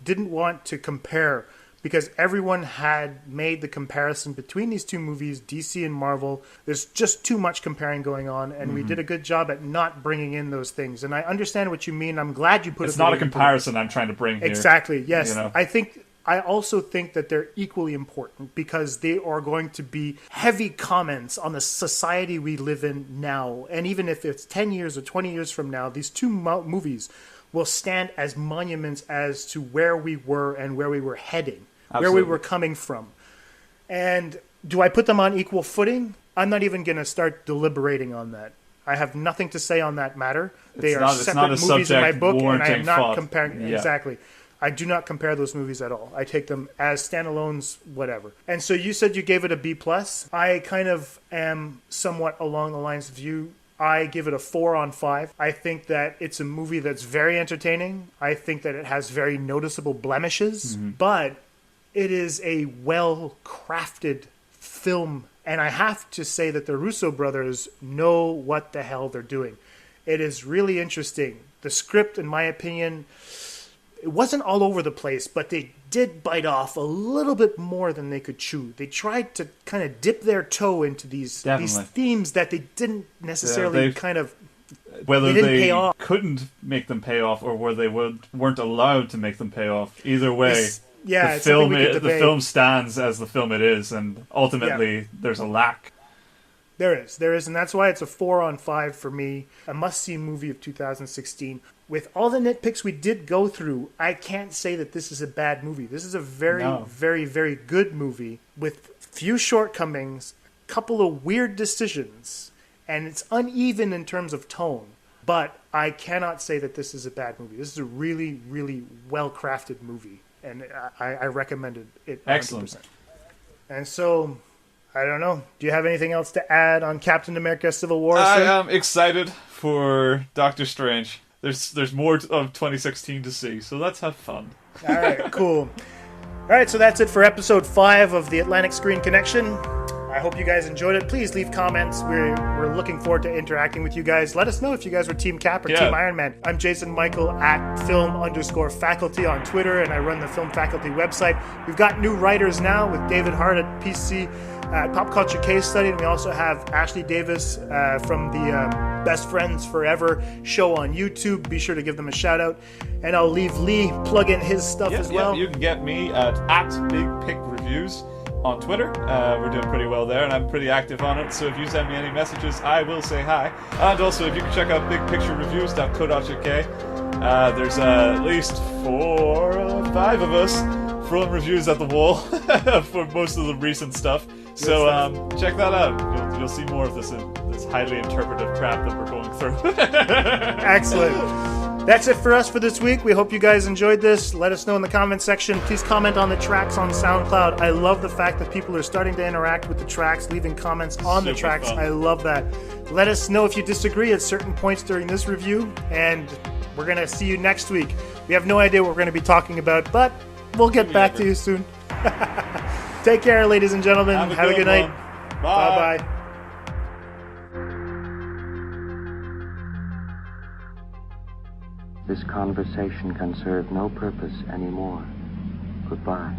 F: didn't want to compare because everyone had made the comparison between these two movies, DC and Marvel. There's just too much comparing going on, and we did a good job at not bringing in those things. And I understand what you mean. I'm glad you put it.
H: It's not a comparison I'm trying to bring here.
F: Exactly. Yes. I also think that they're equally important because they are going to be heavy comments on the society we live in now. And even if it's 10 years or 20 years from now, these two movies will stand as monuments as to where we were and where we were heading, where we were coming from. And do I put them on equal footing? I'm not even going to start deliberating on that. I have nothing to say on that matter. They are separate movies in my book, and I am not comparing.
H: Yeah.
F: Exactly. I do not compare those movies at all. I take them as standalones, whatever. And so you said you gave it a B+. I kind of am somewhat along the lines of you. I give it a 4 on 5. I think that it's a movie that's very entertaining. I think that it has very noticeable blemishes, but it is a well-crafted film. And I have to say that the Russo brothers know what the hell they're doing. It is really interesting. The script, in my opinion, it wasn't all over the place, but they did bite off a little bit more than they could chew. They tried to kind of dip their toe into these themes that they didn't necessarily
H: whether
F: they
H: they couldn't make them pay off or whether they weren't allowed to make them pay off. Either way, the film stands as the film it is, and ultimately there's a lack.
F: There is, and that's why it's a 4 on 5 for me. A must-see movie of 2016. With all the nitpicks we did go through, I can't say that this is a bad movie. This is a very, very, very good movie with few shortcomings, a couple of weird decisions, and it's uneven in terms of tone. But I cannot say that this is a bad movie. This is a really, really well-crafted movie, and I recommended it 100%.
H: Excellent.
F: And so, I don't know. Do you have anything else to add on Captain America Civil War?
H: I am excited for Doctor Strange. There's more of 2016 to see, so let's have fun.
F: All right, cool. All right, so that's it for episode 5 of the Atlantic Screen Connection. I hope you guys enjoyed it. Please leave comments. We're looking forward to interacting with you guys. Let us know if you guys were Team Cap or Team Iron Man. I'm Jason Michael at film_faculty on Twitter, and I run the Film Faculty website. We've got new writers now with David Hart at PC at Pop Culture Case Study, and we also have Ashley Davis from the Best Friends Forever show on YouTube. Be sure to give them a shout out. And I'll leave Lee plug in his stuff as well.
H: You can get me at BigPicReviews on Twitter. We're doing pretty well there, and I'm pretty active on it, so if you send me any messages, I will say hi. And also, if you can check out bigpicturereviews.co.uk, there's at least 4 or 5 of us throwing reviews at the wall for most of the recent stuff. So check that out. You'll see more of this highly interpretive crap that we're going through.
F: Excellent. That's it for us for this week. We hope you guys enjoyed this. Let us know in the comment section. Please comment on the tracks on SoundCloud. I love the fact that people are starting to interact with the tracks, leaving comments on the tracks. Fun. I love that. Let us know if you disagree at certain points during this review, and we're going to see you next week. We have no idea what we're going to be talking about, but we'll get back to you soon. Take care, ladies and gentlemen. Have a good night.
H: Bye.
F: Bye-bye.
P: This conversation can serve no purpose anymore. Goodbye.